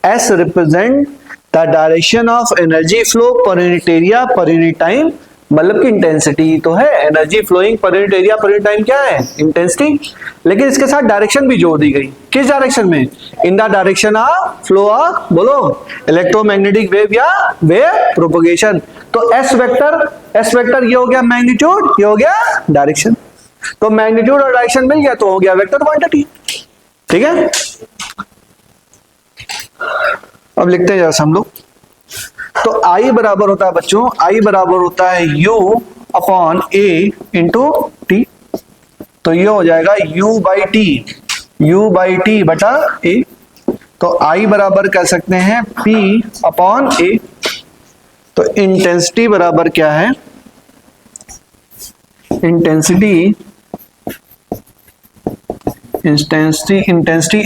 S1: S represent the direction of energy flow per unit area per unit time bulb की intensity तो है, energy flowing per unit area per unit time क्या है, intensity. लेकिन इसके साथ direction भी जोड़ दी गई, किस डायरेक्शन में, in the direction of flow of, बोलो, इलेक्ट्रोमैग्नेटिक वेव या वेव प्रोपगेशन। तो एस वेक्टर ये हो गया मैग्नीट्यूड, ये हो गया डायरेक्शन। तो मैग्नीट्यूड और डायरेक्शन मिल गया तो हो गया वेक्टर क्वांटिटी। ठीक है, अब लिखते हैं जरा हम लोग। तो I बराबर होता है बच्चों, I बराबर होता है U upon A into T. तो ये हो जाएगा U बाई टी बटा A। तो I बराबर कह सकते हैं P अपॉन A। तो इंटेंसिटी बराबर क्या है, इंटेंसिटी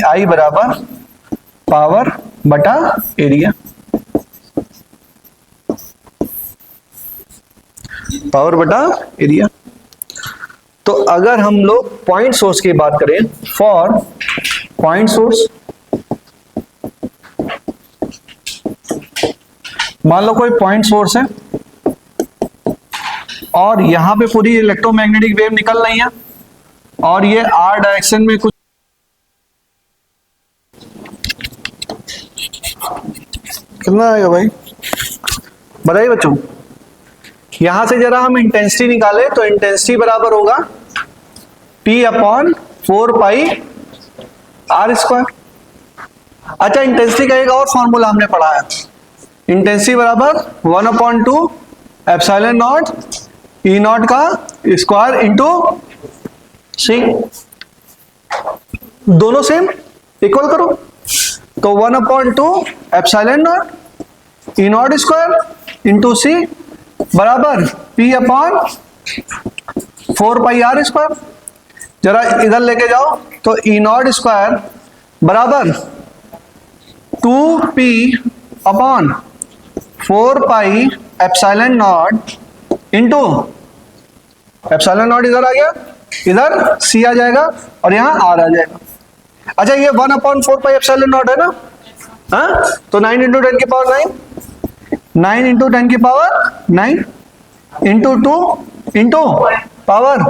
S1: I बराबर पावर बटा एरिया, पावर बटा एरिया। तो अगर हम लोग पॉइंट सोर्स की बात करें, फॉर पॉइंट सोर्स, मान लो कोई पॉइंट सोर्स है और यहां पे पूरी इलेक्ट्रोमैग्नेटिक वेव निकल रही है और ये आर डायरेक्शन में कुछ, कितना आएगा भाई बताइए बच्चों। यहां से जरा हम इंटेंसिटी निकाले तो इंटेंसिटी बराबर होगा P upon 4 pi R square. अच्छा, इंटेंसिटी का एक और फॉर्मूला हमने पढ़ा है, इंटेंसिटी बराबर 1/2 एप्सिलॉन नॉट ई नॉट का स्क्वायर इंटू सी। दोनों सेम इक्वल करो तो 1/2 epsilon naught E naught square into C बराबर P upon 4 pi R square. जरा इधर लेके जाओ तो ई नॉट स्क्वायर बराबर 2P upon 4 pi epsilon naught into epsilon not इधर आ गया, इधर C आ जाएगा और यहाँ R आ जाएगा। अच्छा, ये 1/4 पाई एप्सिलॉन नॉट है ना, हाँ, तो 9 इंटू 10 की पावर 9 इंटू 10 की power 9 into 2 into power.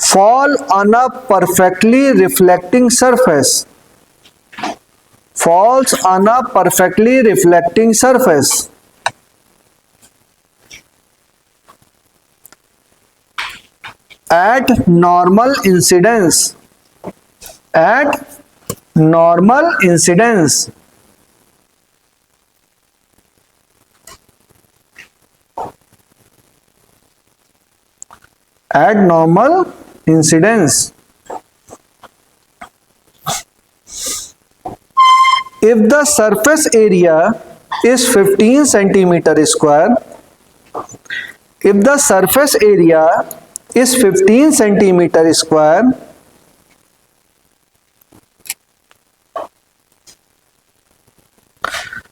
S1: Fall on a perfectly reflecting surface, falls on a perfectly reflecting surface at normal incidence, at normal incidence, at normal incidence, if the surface area is 15 centimeter square, if the surface area is 15 centimeter square,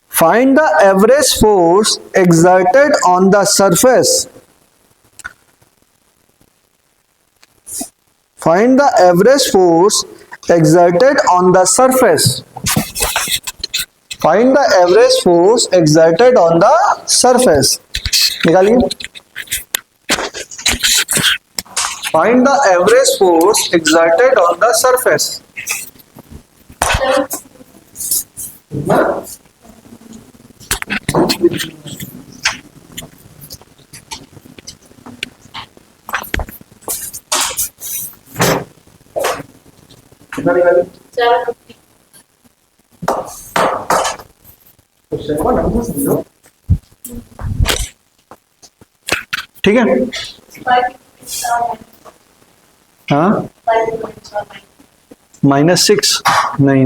S1: find the average force exerted on the surface, find the average force exerted on the surface, find the average force exerted on the surface। निकालिए, find the average force exerted on the surface। कितना निकालिए, ठीक है, हाँ, -6 नहीं,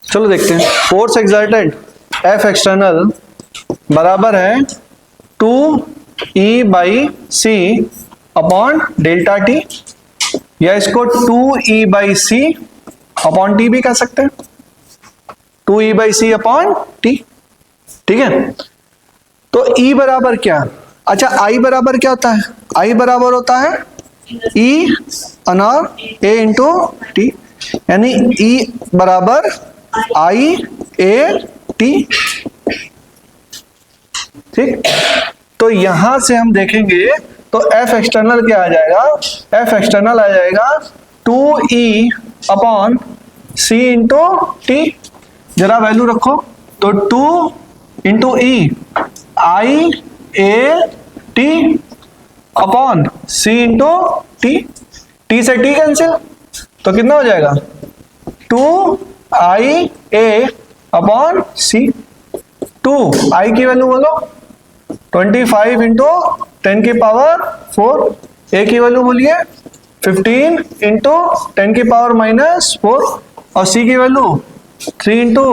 S1: चलो देखते हैं। फोर्स एक्सर्टेड F एक्सटर्नल बराबर है 2E/c अपॉन डेल्टा टी, या इसको 2E/c अपॉन टी भी कह सकते हैं, 2E/c अपॉन टी। ठीक है, तो E बराबर क्या, अच्छा I बराबर क्या होता है, I बराबर होता है E owner A into T, यानी E बराबर I A T। ठीक, तो यहां से हम देखेंगे तो एफ एक्सटर्नल क्या आ जाएगा, एफ एक्सटर्नल आ जाएगा 2E upon C into T. जरा वैल्यू रखो तो 2 into E I A T upon C into T, T से टी कैंसिल, तो कितना हो जाएगा 2IA अपॉन सी। 2 आई की वैल्यू बोलो 25 इंटू 10 की पावर 4, ए की वैल्यू बोलिए 15 इंटू 10 की पावर -4 और सी की वैल्यू 3 इंटू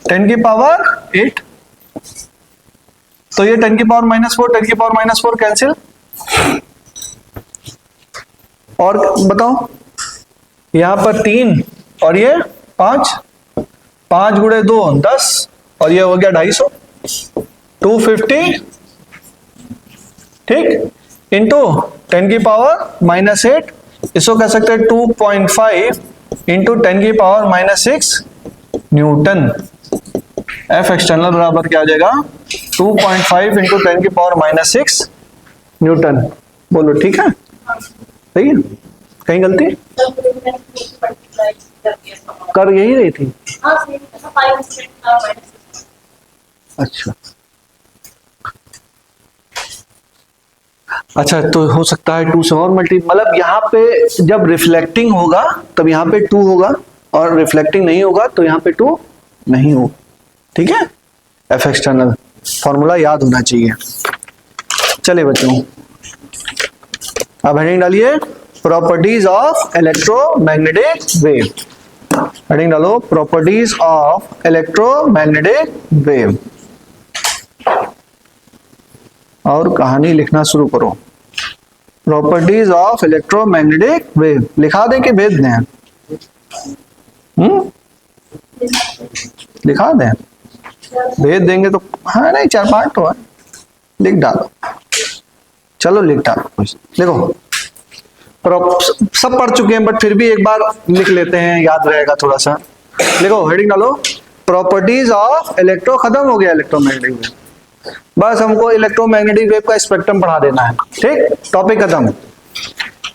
S1: 10 की पावर 8। तो ये 10 की पावर -4 10 की पावर -4 कैंसिल। और बताओ यहां पर 3 और ये 5, 5 गुणे 2 10 और ये हो गया 250, 250 ठीक, इंटू 10 की पावर -8, इसको कह सकते हैं 2.5 इंटू 10 की पावर -6 न्यूटन। एफ एक्सटर्नल बराबर क्या आ जाएगा 2.5 इंटू 10 की पावर -6 न्यूटन। बोलो ठीक है, सही है, कहीं गलती कर यही रही थी। अच्छा अच्छा, तो हो सकता है 2 से और मल्टी, मतलब यहाँ पे जब रिफ्लेक्टिंग होगा तब यहाँ पे 2 होगा और रिफ्लेक्टिंग नहीं होगा तो यहाँ पे 2 नहीं होगा। ठीक है, एफ एक्सटर्नल फॉर्मूला याद होना चाहिए। चलिए बच्चों अब हेडिंग डालिए properties of electromagnetic wave. Heading डालो प्रॉपर्टीज ऑफ इलेक्ट्रोमैग्नेटिक वेव और कहानी लिखना शुरू करो। प्रॉपर्टीज ऑफ इलेक्ट्रोमैग्नेटिक वेव लिखा दें कि भेज दें? लिखा दें, भेज देंगे तो हाँ, नहीं 4-5 तो है, लिख डालो। चलो लिख डालो कुछ, देखो सब पढ़ चुके हैं बट फिर भी एक बार लिख लेते हैं, याद रहेगा थोड़ा सा। देखो हेडिंग डालो प्रॉपर्टीज ऑफ इलेक्ट्रो, खत्म हो गया इलेक्ट्रोमैग्नेटिक वेव, बस हमको इलेक्ट्रोमैग्नेटिक वेव का स्पेक्ट्रम पढ़ा देना है। ठीक, टॉपिक खत्म।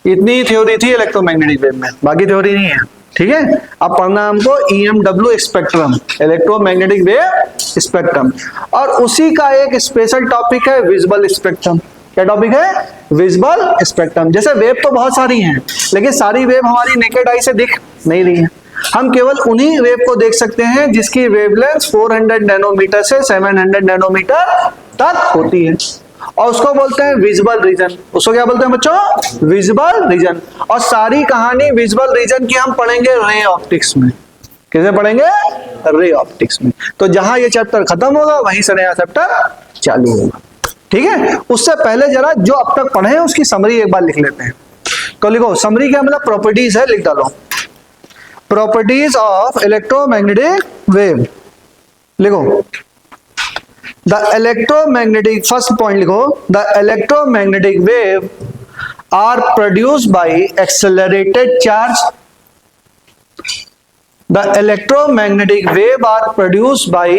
S1: इतनी थ्योरी थी इलेक्ट्रोमैग्नेटिक वेव में, बाकी थ्योरी नहीं है। ठीक है, अब पढ़ना हमको EMW spectrum, electromagnetic wave spectrum, और उसी का एक स्पेशल टॉपिक है विजिबल स्पेक्ट्रम। क्या टॉपिक है? Visible spectrum. जैसे वेव तो बहुत सारी हैं, लेकिन सारी वेव हमारी नेकेड आई से दिख नहीं रही है। हम केवल उन्हीं वेव को देख सकते हैं जिसकी वेवलेंथ 400 नैनोमीटर से 700 नैनोमीटर तक होती है, और उसको बोलते हैं विजिबल रीजन। उसको क्या बोलते हैं बच्चों? Visible region. और सारी कहानी विजिबल रीजन की हम पढ़ेंगे रे ऑप्टिक्स में। कैसे पढ़ेंगे? रे ऑप्टिक्स में। तो जहां ये चैप्टर खत्म होगा वहीं से नया चैप्टर चालू होगा। ठीक है, उससे पहले जरा जो अब तक पढ़े हैं उसकी समरी एक बार लिख लेते हैं। तो लिखो समरी क्या मतलब प्रॉपर्टीज है, लिख डालो प्रॉपर्टीज ऑफ इलेक्ट्रोमैग्नेटिक वेव। लिखो द इलेक्ट्रोमैग्नेटिक, फर्स्ट पॉइंट लिखो the electromagnetic wave are produced by accelerated charge. The electromagnetic wave are produced by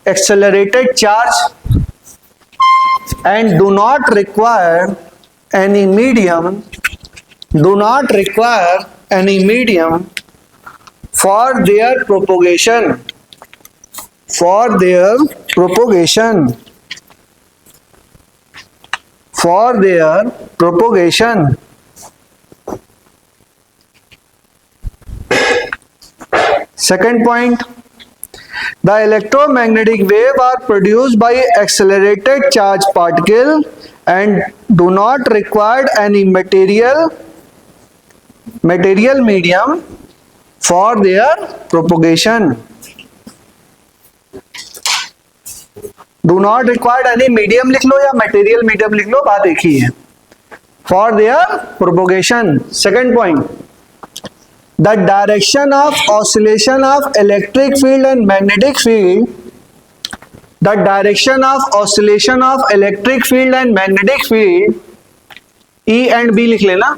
S1: accelerated charge and do not require any medium for their propagation Second point, the electromagnetic wave are produced by accelerated charge particle and do not require any material medium for their propagation. Do not require any medium लिख लो या material medium लिख लो, बात एक ही है। For their propagation. Second point, the direction of oscillation of electric field and magnetic field, the direction of oscillation of electric field and magnetic field, E and B लिख लेना।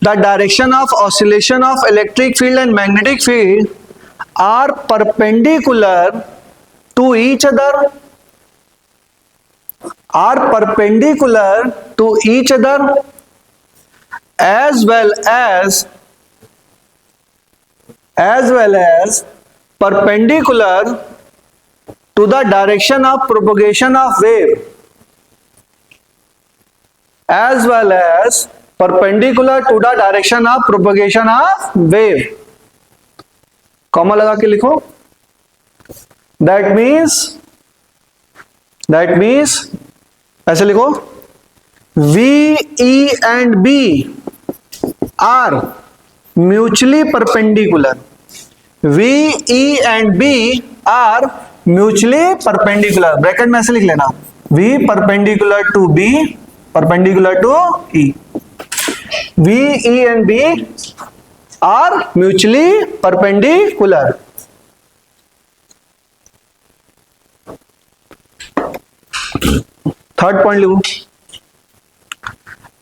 S1: The direction of oscillation of electric field and magnetic field are perpendicular to each other. are perpendicular to each other as well as perpendicular to the direction of propagation of wave, as well as perpendicular to the direction of propagation of wave. Comma लगा के लिखो. That means ऐसे लिखो, V, E and B are mutually perpendicular. V, E and B are mutually perpendicular. Bracket में ऐसे लिख लेना, V perpendicular to B, perpendicular to E. V, E and B are mutually perpendicular. Third point लिखो,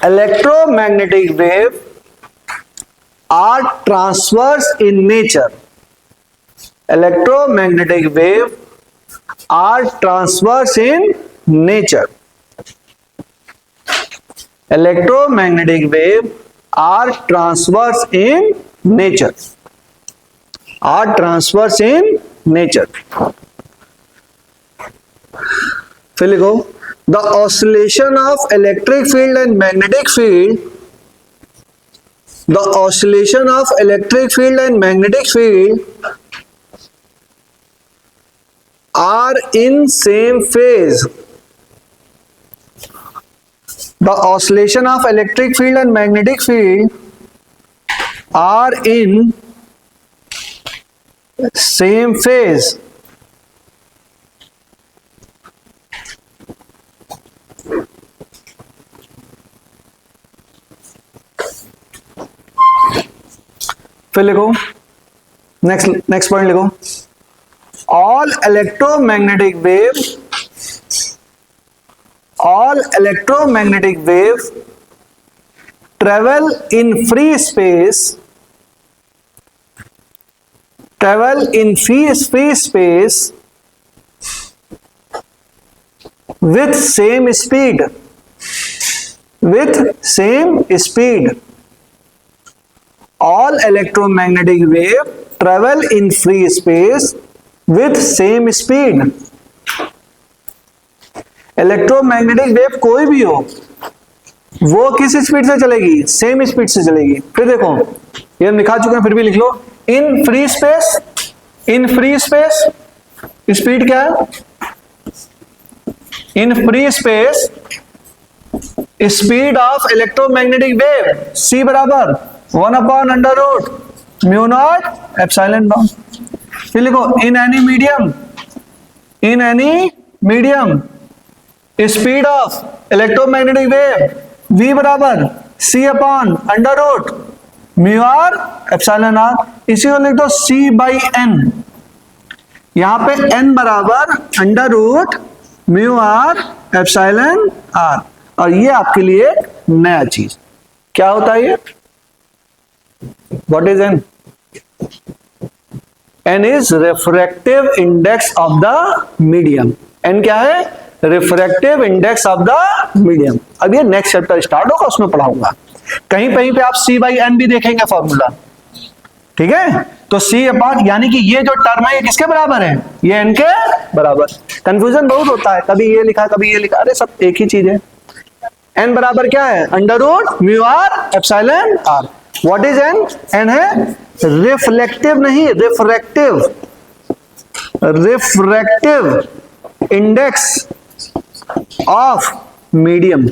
S1: electromagnetic wave are transverse in nature. Electromagnetic wave are transverse in nature. Electromagnetic wave are transverse in nature. Are transverse in nature. फिर लिखो, the oscillation of electric field and magnetic field, the oscillation of electric field and magnetic field are in same phase. The oscillation of electric field and magnetic field are in same phase. फिर लिखो, next point लिखो, all electromagnetic wave travel in free space with same speed. All electromagnetic wave travel in free space with same speed. Electromagnetic wave कोई भी हो, वो किस speed से चलेगी? सेम स्पीड से चलेगी. फिर देखो, ये हम लिखा चुके हैं, फिर भी लिख लो, इन फ्री स्पेस स्पीड क्या है? In free space speed of electromagnetic wave c बराबर 1/√μ0 फिर लिखो, in any medium speed of electromagnetic wave v बराबर c/√μr/ε. इसी को लिख दो c/n. यहां पे n बराबर √μr/ε. और ये आपके लिए नया चीज क्या होता है? ये what is n? n is refractive index of the medium. n क्या है? Refractive index of the medium. अब ये नेक्स्ट चैप्टर स्टार्ट होगा, उसमें पढ़ाऊंगा. कहीं पे आप c/n भी देखेंगे फॉर्मूला. ठीक है, तो c/, यानी कि ये जो टर्म है ये किसके बराबर है? ये n के बराबर. कंफ्यूजन बहुत होता है, कभी ये लिखा कभी ये लिखा, अरे सब एक ही चीज है. n बराबर क्या है? √μr/ε. What is n? n है रिफ्लेक्टिव नहीं, रिफ्रैक्टिव इंडेक्स ऑफ मीडियम.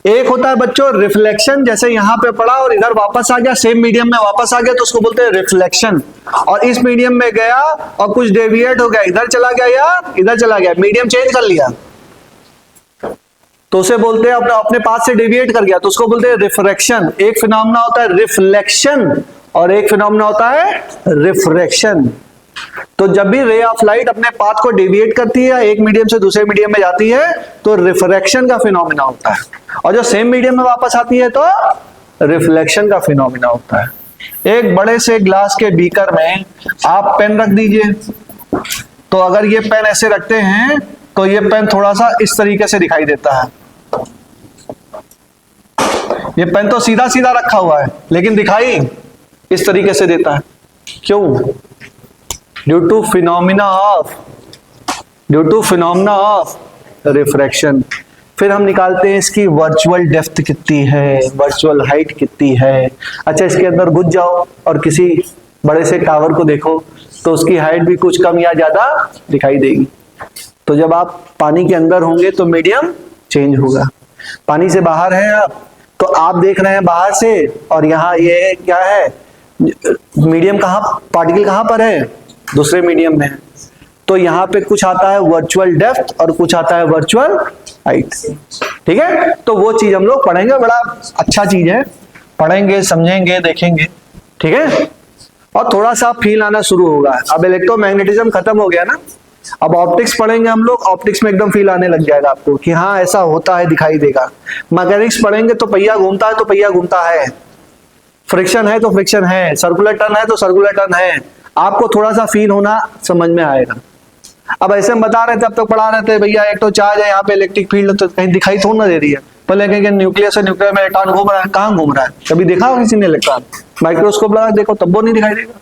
S1: एक होता है बच्चों रिफ्लेक्शन, जैसे यहां पे पड़ा और इधर वापस आ गया, सेम मीडियम में वापस आ गया, तो उसको बोलते हैं रिफ्लेक्शन. और इस मीडियम में गया और कुछ डेविएट हो गया, इधर चला गया या इधर चला गया, मीडियम चेंज कर लिया, तो उसे बोलते हैं अपने पास से डेविएट कर गया, तो उसको बोलते हैं रिफ्रैक्शन. एक फिनोमेना होता है रिफ्लेक्शन और एक फिनोमेना होता है रिफ्रैक्शन. तो जब भी रे ऑफ लाइट अपने पाथ को डेविएट करती है, एक मीडियम से दूसरे मीडियम में जाती है, तो रिफ्रैक्शन का फिनोमेना होता है. और जो सेम मीडियम में वापस आती है तो रिफ्लेक्शन का फिनोमेना होता है. एक बड़े से ग्लास के बीकर में आप पेन रख दीजिए, तो अगर ये पेन ऐसे रखते हैं तो ये पेन थोड़ा सा इस तरीके से दिखाई देता है। ये पेन तो सीधा सीधा रखा हुआ है लेकिन दिखाई इस तरीके से देता है। क्यों? Due to phenomena of refraction. फिर हम निकालते हैं इसकी वर्चुअल डेप्थ कितनी है, वर्चुअल हाइट कितनी है। अच्छा, इसके अंदर घुस जाओ और किसी बड़े से टावर को देखो तो उसकी हाइट भी कुछ कम या ज्यादा दिखाई देगी। तो जब आप पानी के अंदर होंगे तो मीडियम चेंज होगा। पानी से बाहर हैं आप, तो आप देख रहे हैं बाहर से, और यहाँ ये क्या है, मीडियम कहाँ, पार्टिकल कहाँ पर है, दूसरे मीडियम में है। तो यहाँ पे कुछ आता है वर्चुअल डेप्थ और कुछ आता है वर्चुअल हाइट। ठीक है, तो वो चीज हम लोग पढ़ेंगे, बड़ा अच्छा चीज है, पढ़ेंगे, समझेंगे, देखेंगे। ठीक है, और थोड़ा सा फील आना शुरू होगा। अब इलेक्ट्रोमैग्नेटिज्म खत्म हो गया ना, अब ऑप्टिक्स पढ़ेंगे हम लोग। ऑप्टिक्स में एकदम फील आने लग जाएगा आपको कि हाँ ऐसा होता है, दिखाई देगा। मैकेनिक्स पढ़ेंगे तो पहिया घूमता है तो पहिया घूमता है, फ्रिक्शन है तो फ्रिक्शन है, सर्कुलर टर्न है तो सर्कुलर टर्न है। आपको थोड़ा सा फील होना समझ में आएगा। अब ऐसे हम बता रहे थे, अब तक पढ़ा रहे थे भैया एक तो चार्ज है यहाँ पे, इलेक्ट्रिक फील्ड तो कहीं दिखाई थोड़ा ना दे रही है। पहले कहेंगे न्यूक्लियस से न्यूक्लियर में इलेक्ट्रॉन घूम रहा है, कहाँ घूम रहा है, कभी देखा हो किसी ने इलेक्ट्रॉन? माइक्रोस्कोप लगा देखो तब वो नहीं दिखाई देगा।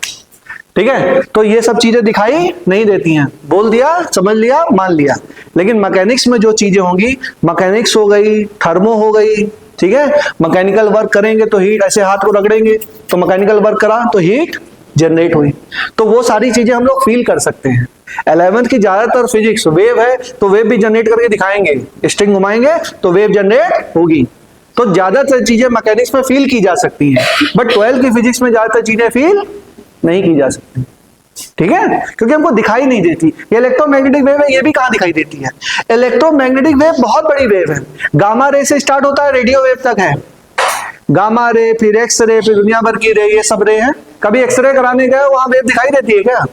S1: ठीक है, तो ये सब चीजें दिखाई नहीं देती हैं, बोल दिया, समझ लिया, मान लिया। लेकिन मैकेनिक्स में जो चीजें होंगी, मैकेनिक्स हो गई, थर्मो हो गई, ठीक है, मैकेनिकल वर्क करेंगे तो हीट, ऐसे हाथ को रगड़ेंगे तो मैकेनिकल वर्क करा तो हीट जनरेट हुई, तो वो सारी चीजें हम लोग फील कर सकते हैं। 11th की ज्यादातर फिजिक्स वेव है, तो वेव भी जनरेट करके दिखाएंगे, स्ट्रिंग घुमाएंगे तो वेव जनरेट होगी। तो ज्यादातर चीजें मैकेनिक्स में फील की जा सकती हैं, बट 12th की फिजिक्स में ज्यादातर चीजें फील नहीं की जा सकती। ठीक है, क्योंकि हमको दिखाई नहीं देती। ये इलेक्ट्रोमैग्नेटिक वेव है, ये भी कहां दिखाई देती है? इलेक्ट्रोमैग्नेटिक वेव बहुत बड़ी वेव है, गामा रे से स्टार्ट होता है, रेडियो वेव तक है। गामा रे, फिर एक्स रे, फिर दुनिया भर की रे, ये सब रे हैं। कभी एक्सरे कराने गए वहां वेव दिखाई देती है क्या?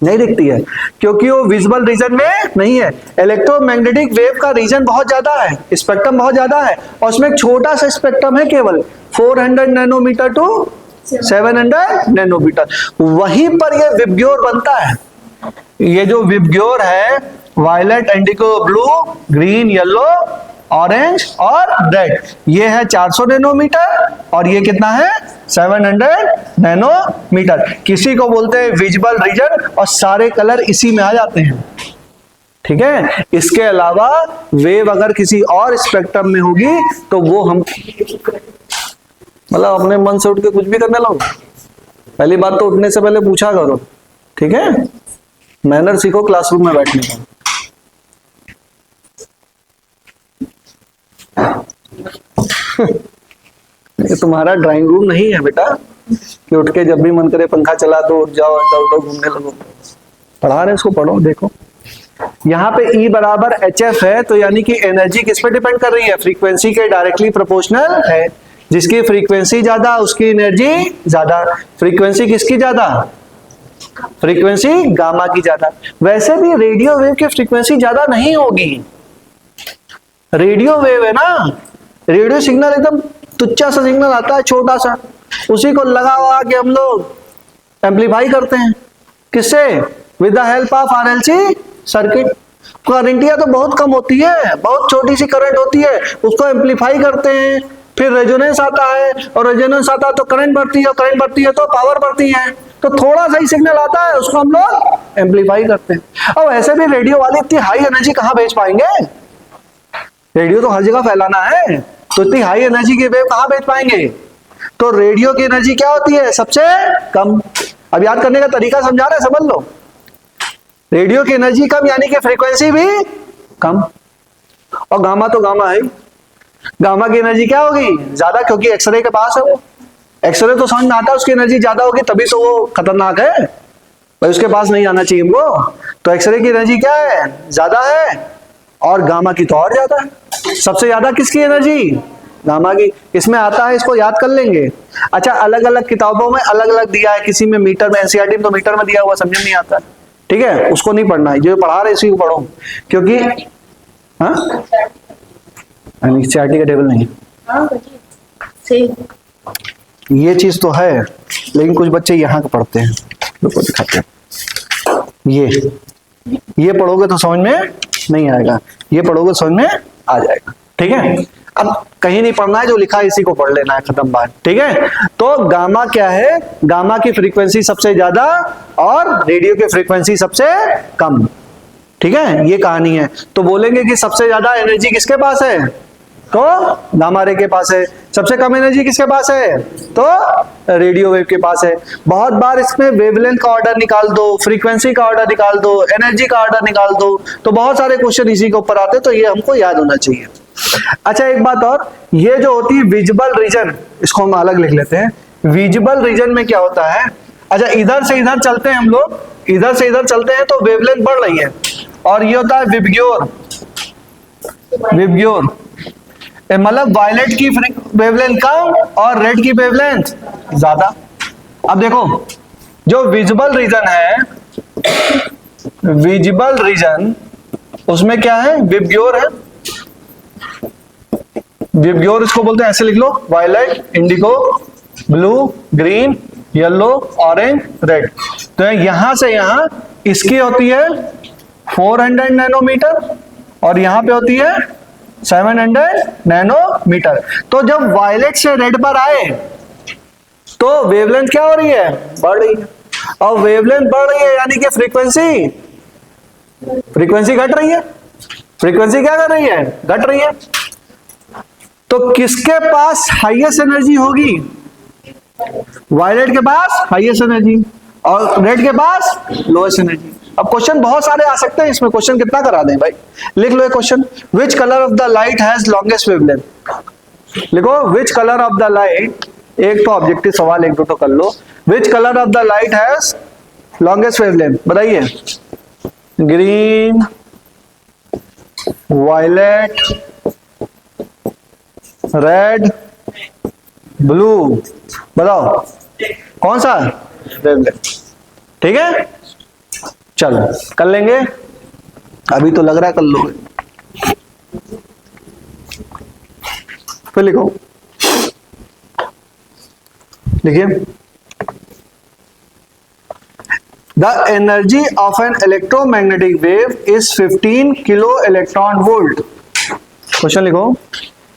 S1: नहीं दिखती है, क्योंकि वो विजिबल रीजन में नहीं है। इलेक्ट्रोमैग्नेटिक वेव का रीजन बहुत ज्यादा है, स्पेक्ट्रम बहुत ज्यादा है, और उसमें एक छोटा सा स्पेक्ट्रम है, केवल 400 नैनोमीटर टू 700 नैनोमीटर। वहीं पर ये विबग्योर बनता है। ये जो विबग्योर है, violet, indigo, blue, green, yellow, orange और रेड, ये है 400 नैनोमीटर और ये कितना है 700 नैनोमीटर। किसी को बोलते हैं विजिबल रीजन, और सारे कलर इसी में आ जाते हैं। ठीक है, इसके अलावा वेव अगर किसी और स्पेक्ट्रम में होगी तो वो हम मतलब अपने मन से उठ के कुछ भी करने लगो। पहली बात तो उठने से पहले पूछा करो, ठीक है, मैनर सीखो क्लासरूम में बैठने का। ये तुम्हारा ड्राइंग रूम नहीं है बेटा कि उठ के जब भी मन करे पंखा चला दो, उठ जाओ, इधर उधर घूमने लगो। पढ़ा रहे इसको पढ़ो। देखो यहाँ पे E बराबर HF है, तो यानी कि एनर्जी किस पे डिपेंड कर रही है? फ्रीक्वेंसी के डायरेक्टली प्रोपोर्शनल है। जिसकी फ्रीक्वेंसी ज्यादा उसकी एनर्जी ज्यादा। फ्रीक्वेंसी किसकी ज्यादा? फ्रीक्वेंसी गामा की ज्यादा। वैसे भी रेडियो वेव की फ्रीक्वेंसी ज्यादा नहीं होगी। रेडियो वेव है ना, रेडियो सिग्नल एकदम तुच्चा सा सिग्नल आता है, छोटा सा, उसी को लगा हुआ के हम लोग एम्पलीफाई करते हैं। किससे? With the help of RLC circuit. करंटिया तो बहुत कम होती है, बहुत छोटी सी करंट होती है, उसको एम्पलीफाई करते हैं, फिर रेजोनेंस आता है, और रेजोनेंस आता है तो करंट बढ़ती है, और करंट बढ़ती है तो पावर बढ़ती है। तो थोड़ा सा ही सिग्नल आता है, उसको हम लोग एम्पलीफाई करते हैं। और वैसे भी रेडियो वाले इतनी हाई एनर्जी कहाँ भेज पाएंगे? रेडियो तो हर जगह फैलाना है, तो इतनी हाई एनर्जी की वेव कहां भेज पाएंगे? तो रेडियो की एनर्जी क्या होती है? सबसे कम। अब याद करने का तरीका समझा रहे, समझ लो। रेडियो की एनर्जी कम यानी कि फ्रीक्वेंसी भी कम, और गामा तो गामा है। गामा की एनर्जी क्या होगी? ज्यादा, क्योंकि एक्सरे के पास है वो। एक्सरे तो समझ में आता है उसकी एनर्जी ज्यादा होगी, तभी तो वो खतरनाक है भाई, उसके पास नहीं आना चाहिए हमको। तो एक्सरे की एनर्जी क्या है? ज्यादा है, और गामा की तो और ज्यादा है। सबसे ज्यादा किसकी एनर्जी? गामा की। इसमें आता है, इसको याद कर लेंगे। अच्छा, अलग अलग किताबों में अलग अलग दिया है, किसी में मीटर में, एनसीईआरटी में तो मीटर में दिया हुआ, समझ नहीं आता। ठीक है, उसको नहीं पढ़ना है, जो पढ़ा रहे इसी को पढ़ो, क्योंकि हाँ एनसीईआरटी का टेबल नहीं है। ये चीज तो है, लेकिन कुछ बच्चे यहाँ का पढ़ते हैं, रुको दिखाते हैं। ये पढ़ोगे तो समझ में नहीं आएगा, ये पढ़ोगे तो समझ में आ जाएगा। ठीक है, अब कहीं नहीं पढ़ना है, जो लिखा है इसी को पढ़ लेना है, खत्म बात। ठीक है, तो गामा क्या है, गामा की फ्रीक्वेंसी सबसे ज्यादा और रेडियो की फ्रीक्वेंसी सबसे कम। ठीक है, ये कहानी है। तो बोलेंगे कि सबसे ज्यादा एनर्जी किसके पास है, तो गामा रे के पास है। सबसे कम एनर्जी किसके पास है, तो रेडियो वेव के पास है। बहुत बार इसमें वेवलेंथ का ऑर्डर निकाल दो, फ्रीक्वेंसी का ऑर्डर निकाल दो, एनर्जी का ऑर्डर निकाल दो, तो बहुत सारे क्वेश्चन इसी के ऊपर आते हैं, तो ये हमको याद होना चाहिए। अच्छा, एक बात और, ये जो होती है विजिबल रीजन, इसको हम अलग लिख लेते हैं। विजिबल रीजन में क्या होता है, अच्छा इधर से इधर चलते हैं हम लोग, इधर से इधर चलते हैं तो वेवलेंथ बढ़ रही है, और ये होता है विबग्योर। विबग्योर मतलब वायलेट की वेवलेंथ कम और रेड की वेवलेंथ ज्यादा। अब देखो, जो विजिबल रीजन है, विजिबल रीजन, उसमें क्या है, विबग्योर है। विबग्योर इसको बोलते हैं, ऐसे लिख लो, violet, indigo, blue, green, yellow, orange, red. तो यहां से यहां इसकी होती है 400 नैनोमीटर और यहां पे होती है 700 नैनोमीटर। तो जब वायलेट से रेड पर आए तो वेवलेंथ क्या हो रही है, बढ़ रही है, और वेवलेंथ बढ़ रही है यानी कि फ्रीक्वेंसी घट रही है। फ्रीक्वेंसी क्या कर रही है, घट रही है। तो किसके पास हाईएस्ट एनर्जी होगी, वायलेट के पास हाईएस्ट एनर्जी और रेड के पास लोएस्ट एनर्जी। अब क्वेश्चन बहुत सारे आ सकते हैं इसमें, क्वेश्चन कितना करा दें भाई, लिख लो एक question, which colour of the light has longest wavelength. लिखो, which colour of the light, एक तो ऑब्जेक्टिव सवाल, एक दो तो कर लो। Which colour of the light has longest wavelength, बताइए। ग्रीन, वायलेट, रेड, ब्लू, बताओ कौन सा वेवलेंथ। ठीक है, चलो कर लेंगे, अभी तो लग रहा है कर लोगे। फिर लिखो, लिखिए, the energy of an electromagnetic wave is 15 kilo electron volt. Question लिखो,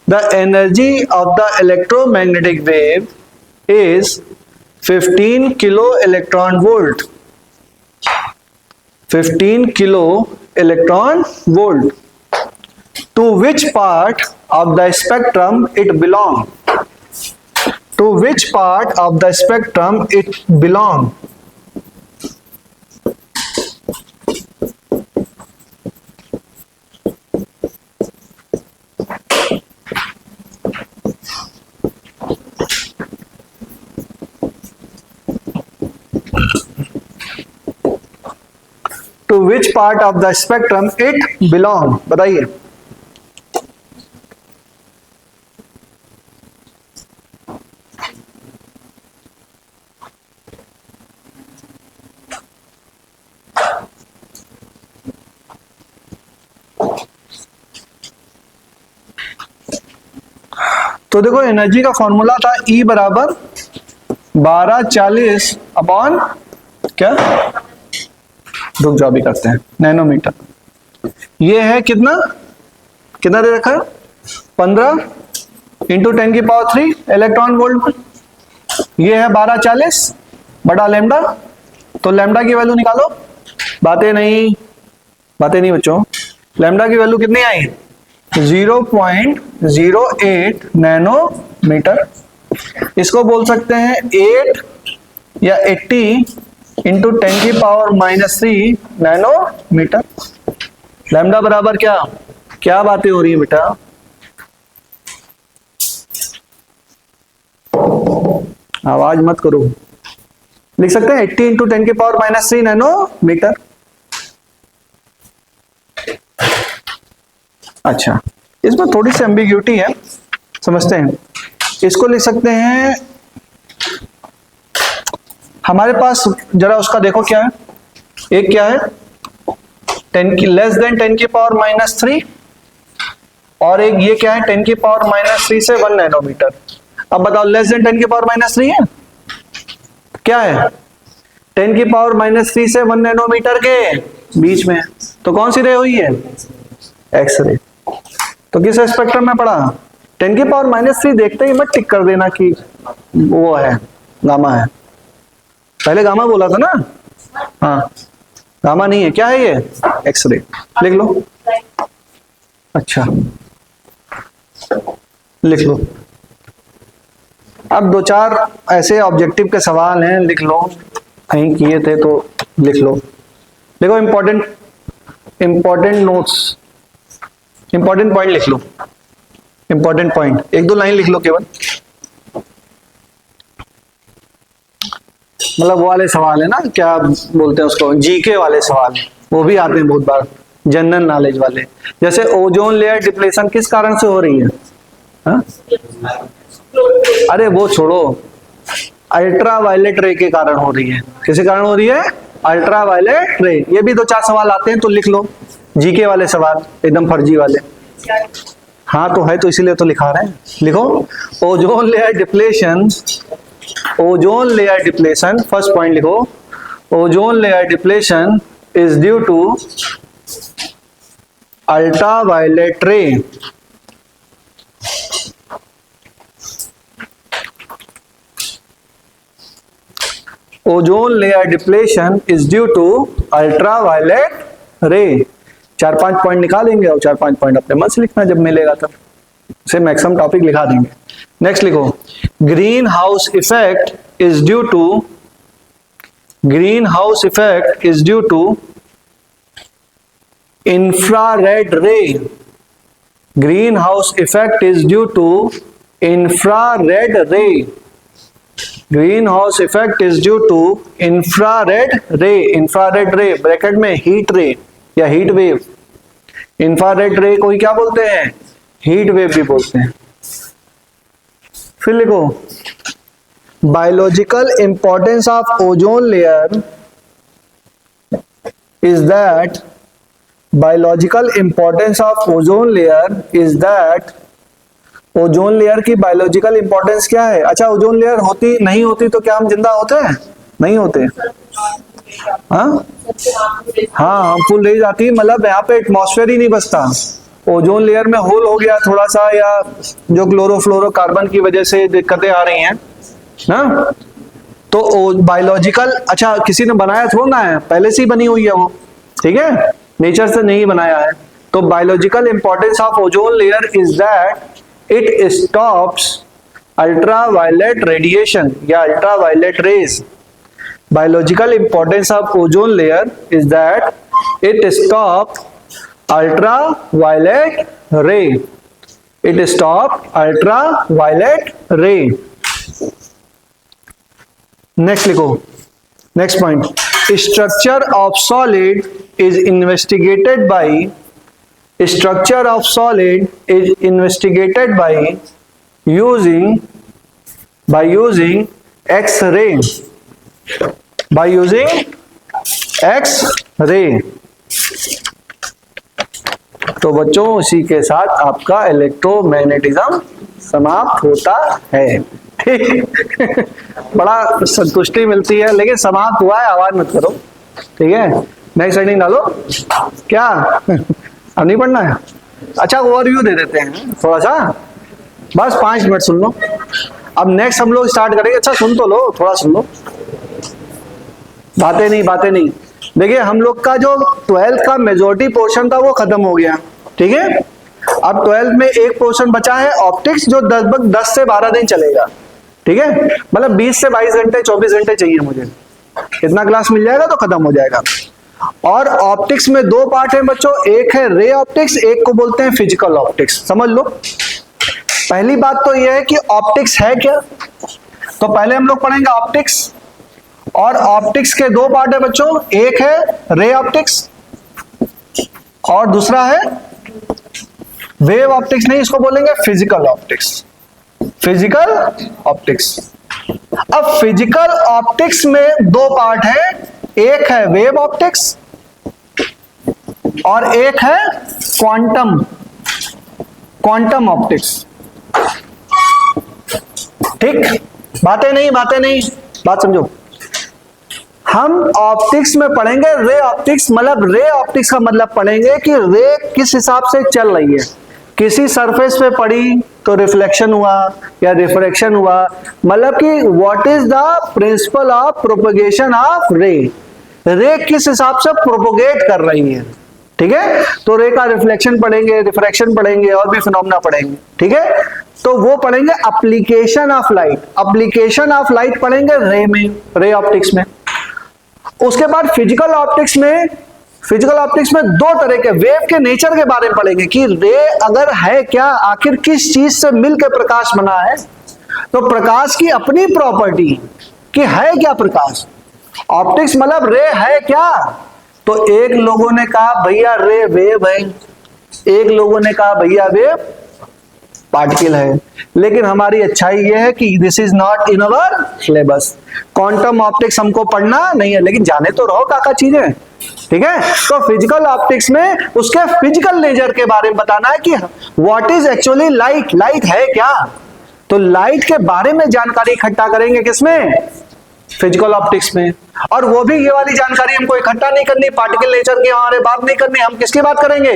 S1: the energy of the electromagnetic wave is 15 kilo electron volt. 15 kilo electron volt. To which part of the spectrum it belong? To which part of the spectrum it belong? To which part of the spectrum it belong? बताइए। तो देखो, energy का formula था E बराबर 1240 upon क्या, रुक जाओ, भी करते हैं, नैनोमीटर। ये है कितना, कितना दे रखा है, 15 इंटू 10 की पावर 3 इलेक्ट्रॉन वोल्ट। ये है 1240 बटा लैम्डा, तो लैम्डा की वैल्यू निकालो। बातें नहीं बच्चों, लैम्डा की वैल्यू कितनी आई, 0.08 नैनोमीटर। इसको बोल सकते हैं 8 या 80 इंटू 10 की पावर -3 नैनोमीटर। लैम्डा बराबर क्या, क्या बातें हो रही है बेटा, आवाज मत करो। लिख सकते हैं 80 इंटू 10 की पावर -3 नैनोमीटर। अच्छा, इसमें थोड़ी सी एम्बिग्यूटी है, समझते हैं। इसको लिख सकते हैं, हमारे पास जरा उसका देखो क्या है, एक क्या है 10 की लेस देन 10 की पावर -3 और एक ये क्या है 10 की पावर -3 से 1 नैनोमीटर। अब बताओ, लेस देन 10 की पावर -3 है, क्या है 10 की पावर -3 से 1 नैनोमीटर के बीच में है, तो कौन सी रे हुई है? X ray. तो किस स्पेक्ट्रम में पड़ा? 10⁻³ देखते ही मत टिक कर देना कि वो है गामा है, पहले गामा बोला था ना। हाँ गामा नहीं है, क्या है ये? X ray. लिख लो। अच्छा लिख लो। अब 2-4 ऐसे ऑब्जेक्टिव के सवाल हैं, लिख लो, कहीं किए थे तो लिख लो। देखो इंपॉर्टेंट नोट्स, इंपॉर्टेंट पॉइंट लिख लो, इंपॉर्टेंट पॉइंट 1-2 लाइन लिख लो केवल। मतलब वो वाले सवाल है ना, क्या बोलते हैं उसको, जीके वाले सवाल, वो भी आते हैं बहुत बार, जनरल नॉलेज वाले। जैसे ओजोन लेयर डिप्लेशन किस कारण से हो रही है? हा? अरे वो छोड़ो, अल्ट्रा वायलेट रे के कारण हो रही है। किसके कारण हो रही है? अल्ट्रा वायलेट रे। ये भी 2-4 सवाल आते हैं, तो लिख लो, जीके वाले सवाल, एकदम फर्जी वाले। हाँ तो है, तो इसीलिए तो लिखा रहे हैं। लिखो, ozone layer depletion, ozone layer depletion, first point लिखो, ozone layer depletion is due to ultra violet ray. Ozone layer depletion is due to ultra violet ray. 4-5 point निकालेंगे और 4-5 पॉइंट अपने मन से लिखना जब मिलेगा तब, से मैक्सिमम टॉपिक लिखा देंगे। नेक्स्ट लिखो, green house effect is due to, green house effect is due to infrared ray. Green house effect is due to infrared ray. Green house effect is due to infrared ray. Infrared ray bracket में heat ray या heat wave. Infrared रे को ही क्या बोलते हैं? Heat wave भी बोलते हैं। फिर लिखो, biological importance of ozone layer is that, biological importance of ozone layer is that, ozone layer की बायोलॉजिकल इंपॉर्टेंस क्या है? अच्छा, ओजोन लेयर होती नहीं होती तो क्या हम जिंदा होते हैं? नहीं होते। हाँ हार्मफुल रह जाती, मतलब यहाँ पे एटमॉस्फेयर ही नहीं बचता। ओजोन लेयर में होल हो गया थोड़ा सा, या जो क्लोरोफ्लोरोकार्बन की वजह से दिक्कतें आ रही हैं ना, तो बायोलॉजिकल, अच्छा किसी ने बनाया थोड़ा ना है, पहले से ही बनी हुई है वो, ठीक है, नेचर से नहीं बनाया है। तो biological importance of ozone layer is that it stops ultraviolet radiation या ultraviolet rays. Biological importance of ozone layer is that it stops ultraviolet ray. It stops ultraviolet ray. Next लिखो, next point. Structure of solid is investigated by, structure of solid is investigated by using X-ray. By using X-ray। तो बच्चों इसी के साथ आपका electromagnetism समाप्त होता है। ठीक बड़ा संतुष्टि मिलती है, लेकिन समाप्त हुआ है, आवाज मत करो, ठीक है। नेक्स्ट हेडिंग डालो। क्या अब नहीं पढ़ना है? अच्छा ओवरव्यू दे देते हैं थोड़ा सा, बस 5 मिनट सुन लो। अब नेक्स्ट हम लोग स्टार्ट करेंगे। अच्छा सुन तो लो, थोड़ा सुन लो, बातें नहीं। देखिए हम लोग का जो 12th का मेजॉरिटी पोर्शन था वो खत्म हो गया, ठीक है। अब 12th में एक पोर्शन बचा है ऑप्टिक्स, जो 10 से 12 दिन चलेगा, ठीक है। मतलब 20 से 22 घंटे 24 घंटे चाहिए मुझे, इतना क्लास मिल जाएगा तो खत्म हो जाएगा। और ऑप्टिक्स में 2 पार्ट है बच्चों, एक है रे ऑप्टिक्स, एक को बोलते हैं फिजिकल ऑप्टिक्स। समझ लो, पहली बात तो यह है कि ऑप्टिक्स है क्या। तो पहले हम लोग पढ़ेंगे ऑप्टिक्स, और ऑप्टिक्स के 2 पार्ट है बच्चों, एक है रे ऑप्टिक्स और दूसरा है वेव ऑप्टिक्स। नहीं, इसको बोलेंगे फिजिकल ऑप्टिक्स। Physical optics. अब फिजिकल ऑप्टिक्स में 2 पार्ट है, एक है वेव ऑप्टिक्स और एक है क्वांटम ऑप्टिक्स। ठीक, बातें नहीं, बात समझो। हम ऑप्टिक्स में पढ़ेंगे रे ऑप्टिक्स, मतलब रे ऑप्टिक्स का मतलब पढ़ेंगे कि रे किस हिसाब से चल रही है। किसी सरफेस पे पड़ी तो रिफ्लेक्शन हुआ या रिफ्रैक्शन हुआ, मतलब कि what is the principle of propagation of रे, रे किस हिसाब से प्रोपोगेट कर रही है। ठीक है, तो रे का रिफ्लेक्शन पढ़ेंगे, रिफ्रैक्शन पढ़ेंगे और भी फिनोमेना पढ़ेंगे। ठीक है, तो वो पढ़ेंगे application of light, application of light पढ़ेंगे रे में, रे ऑप्टिक्स में। उसके बाद फिजिकल ऑप्टिक्स में, फिजिकल ऑप्टिक्स में दो तरह के वेव के नेचर के बारे में पढ़ेंगे कि रे अगर है क्या, आखिर किस चीज से मिलकर प्रकाश बना है। तो प्रकाश की अपनी प्रॉपर्टी कि है क्या प्रकाश, ऑप्टिक्स मतलब रे है क्या। तो एक लोगों ने कहा भैया रे वेव है, एक लोगों ने कहा भैया वेव पार्टिकल है। लेकिन हमारी अच्छाई यह है कि this is not in our syllabus, quantum optics हमको पढ़ना नहीं है, लेकिन जाने तो रहो काका चीजें। ठीक है, तो फिजिकल ऑप्टिक्स में उसके फिजिकल नेचर के बारे में बताना है कि what is actually light, light है क्या। तो लाइट के बारे में जानकारी इकट्ठा करेंगे किसमें, फिजिकल ऑप्टिक्स में। और वो भी ये वाली जानकारी हमको इकट्ठा नहीं करनी पार्टिकल नेचर की, हमारे बात नहीं करनी, हम किसकी बात करेंगे,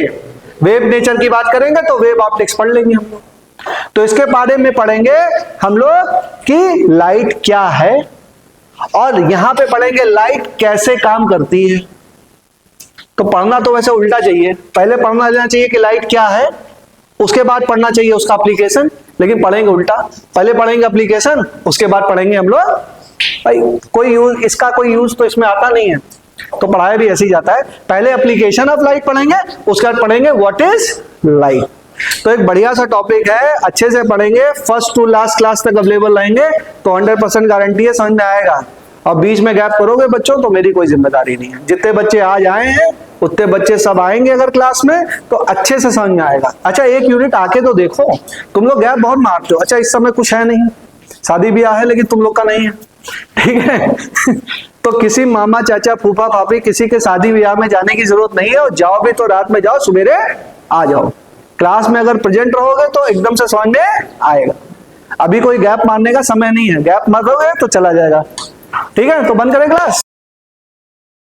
S1: वेव नेचर की बात करेंगे। तो वेव ऑप्टिक्स पढ़ लेंगे हम लोग। तो इसके बारे में पढ़ेंगे हम लोग कि लाइट क्या है, और यहां पे पढ़ेंगे लाइट कैसे काम करती है। तो पढ़ना तो वैसे उल्टा चाहिए, पहले पढ़ना लेना चाहिए कि लाइट क्या है, उसके बाद पढ़ना चाहिए उसका एप्लीकेशन, लेकिन पढ़ेंगे उल्टा, पहले पढ़ेंगे एप्लीकेशन, उसके बाद पढ़ेंगे हम लोग। भाई कोई यूज, इसका कोई यूज तो इसमें आता नहीं है, तो पढ़ाया भी ऐसे ही जाता है। पहले एप्लीकेशन ऑफ लाइट पढ़ेंगे, उसके बाद पढ़ेंगे व्हाट इज लाइट। तो एक बढ़िया सा टॉपिक है, अच्छे से पढ़ेंगे, फर्स्ट टू लास्ट क्लास तक अवेलेबल रहेंगे, तो 100% गारंटी है समझ में आएगा। और बीच में गैप करोगे बच्चों तो मेरी कोई जिम्मेदारी नहीं है। जितने बच्चे आज आए हैं उतने बच्चे सब आएंगे अगर क्लास में, तो अच्छे से समझ में आएगा। अच्छा एक यूनिट आके तो देखो, तुम लोग गैप बहुत मारते हो। अच्छा इस समय कुछ है नहीं, शादी ब्याह है लेकिन तुम लोग का नहीं है, ठीक है। तो किसी मामा चाचा फूफा भाभी किसी के शादी ब्याह में जाने की जरूरत नहीं है, और जाओ भी तो रात में जाओ, सवेरे आ जाओ। क्लास में अगर प्रेजेंट रहोगे तो एकदम से समझ में आएगा। अभी कोई गैप मारने का समय नहीं है, गैप मारोगे तो चला जाएगा। ठीक है, तो बंद करें क्लास।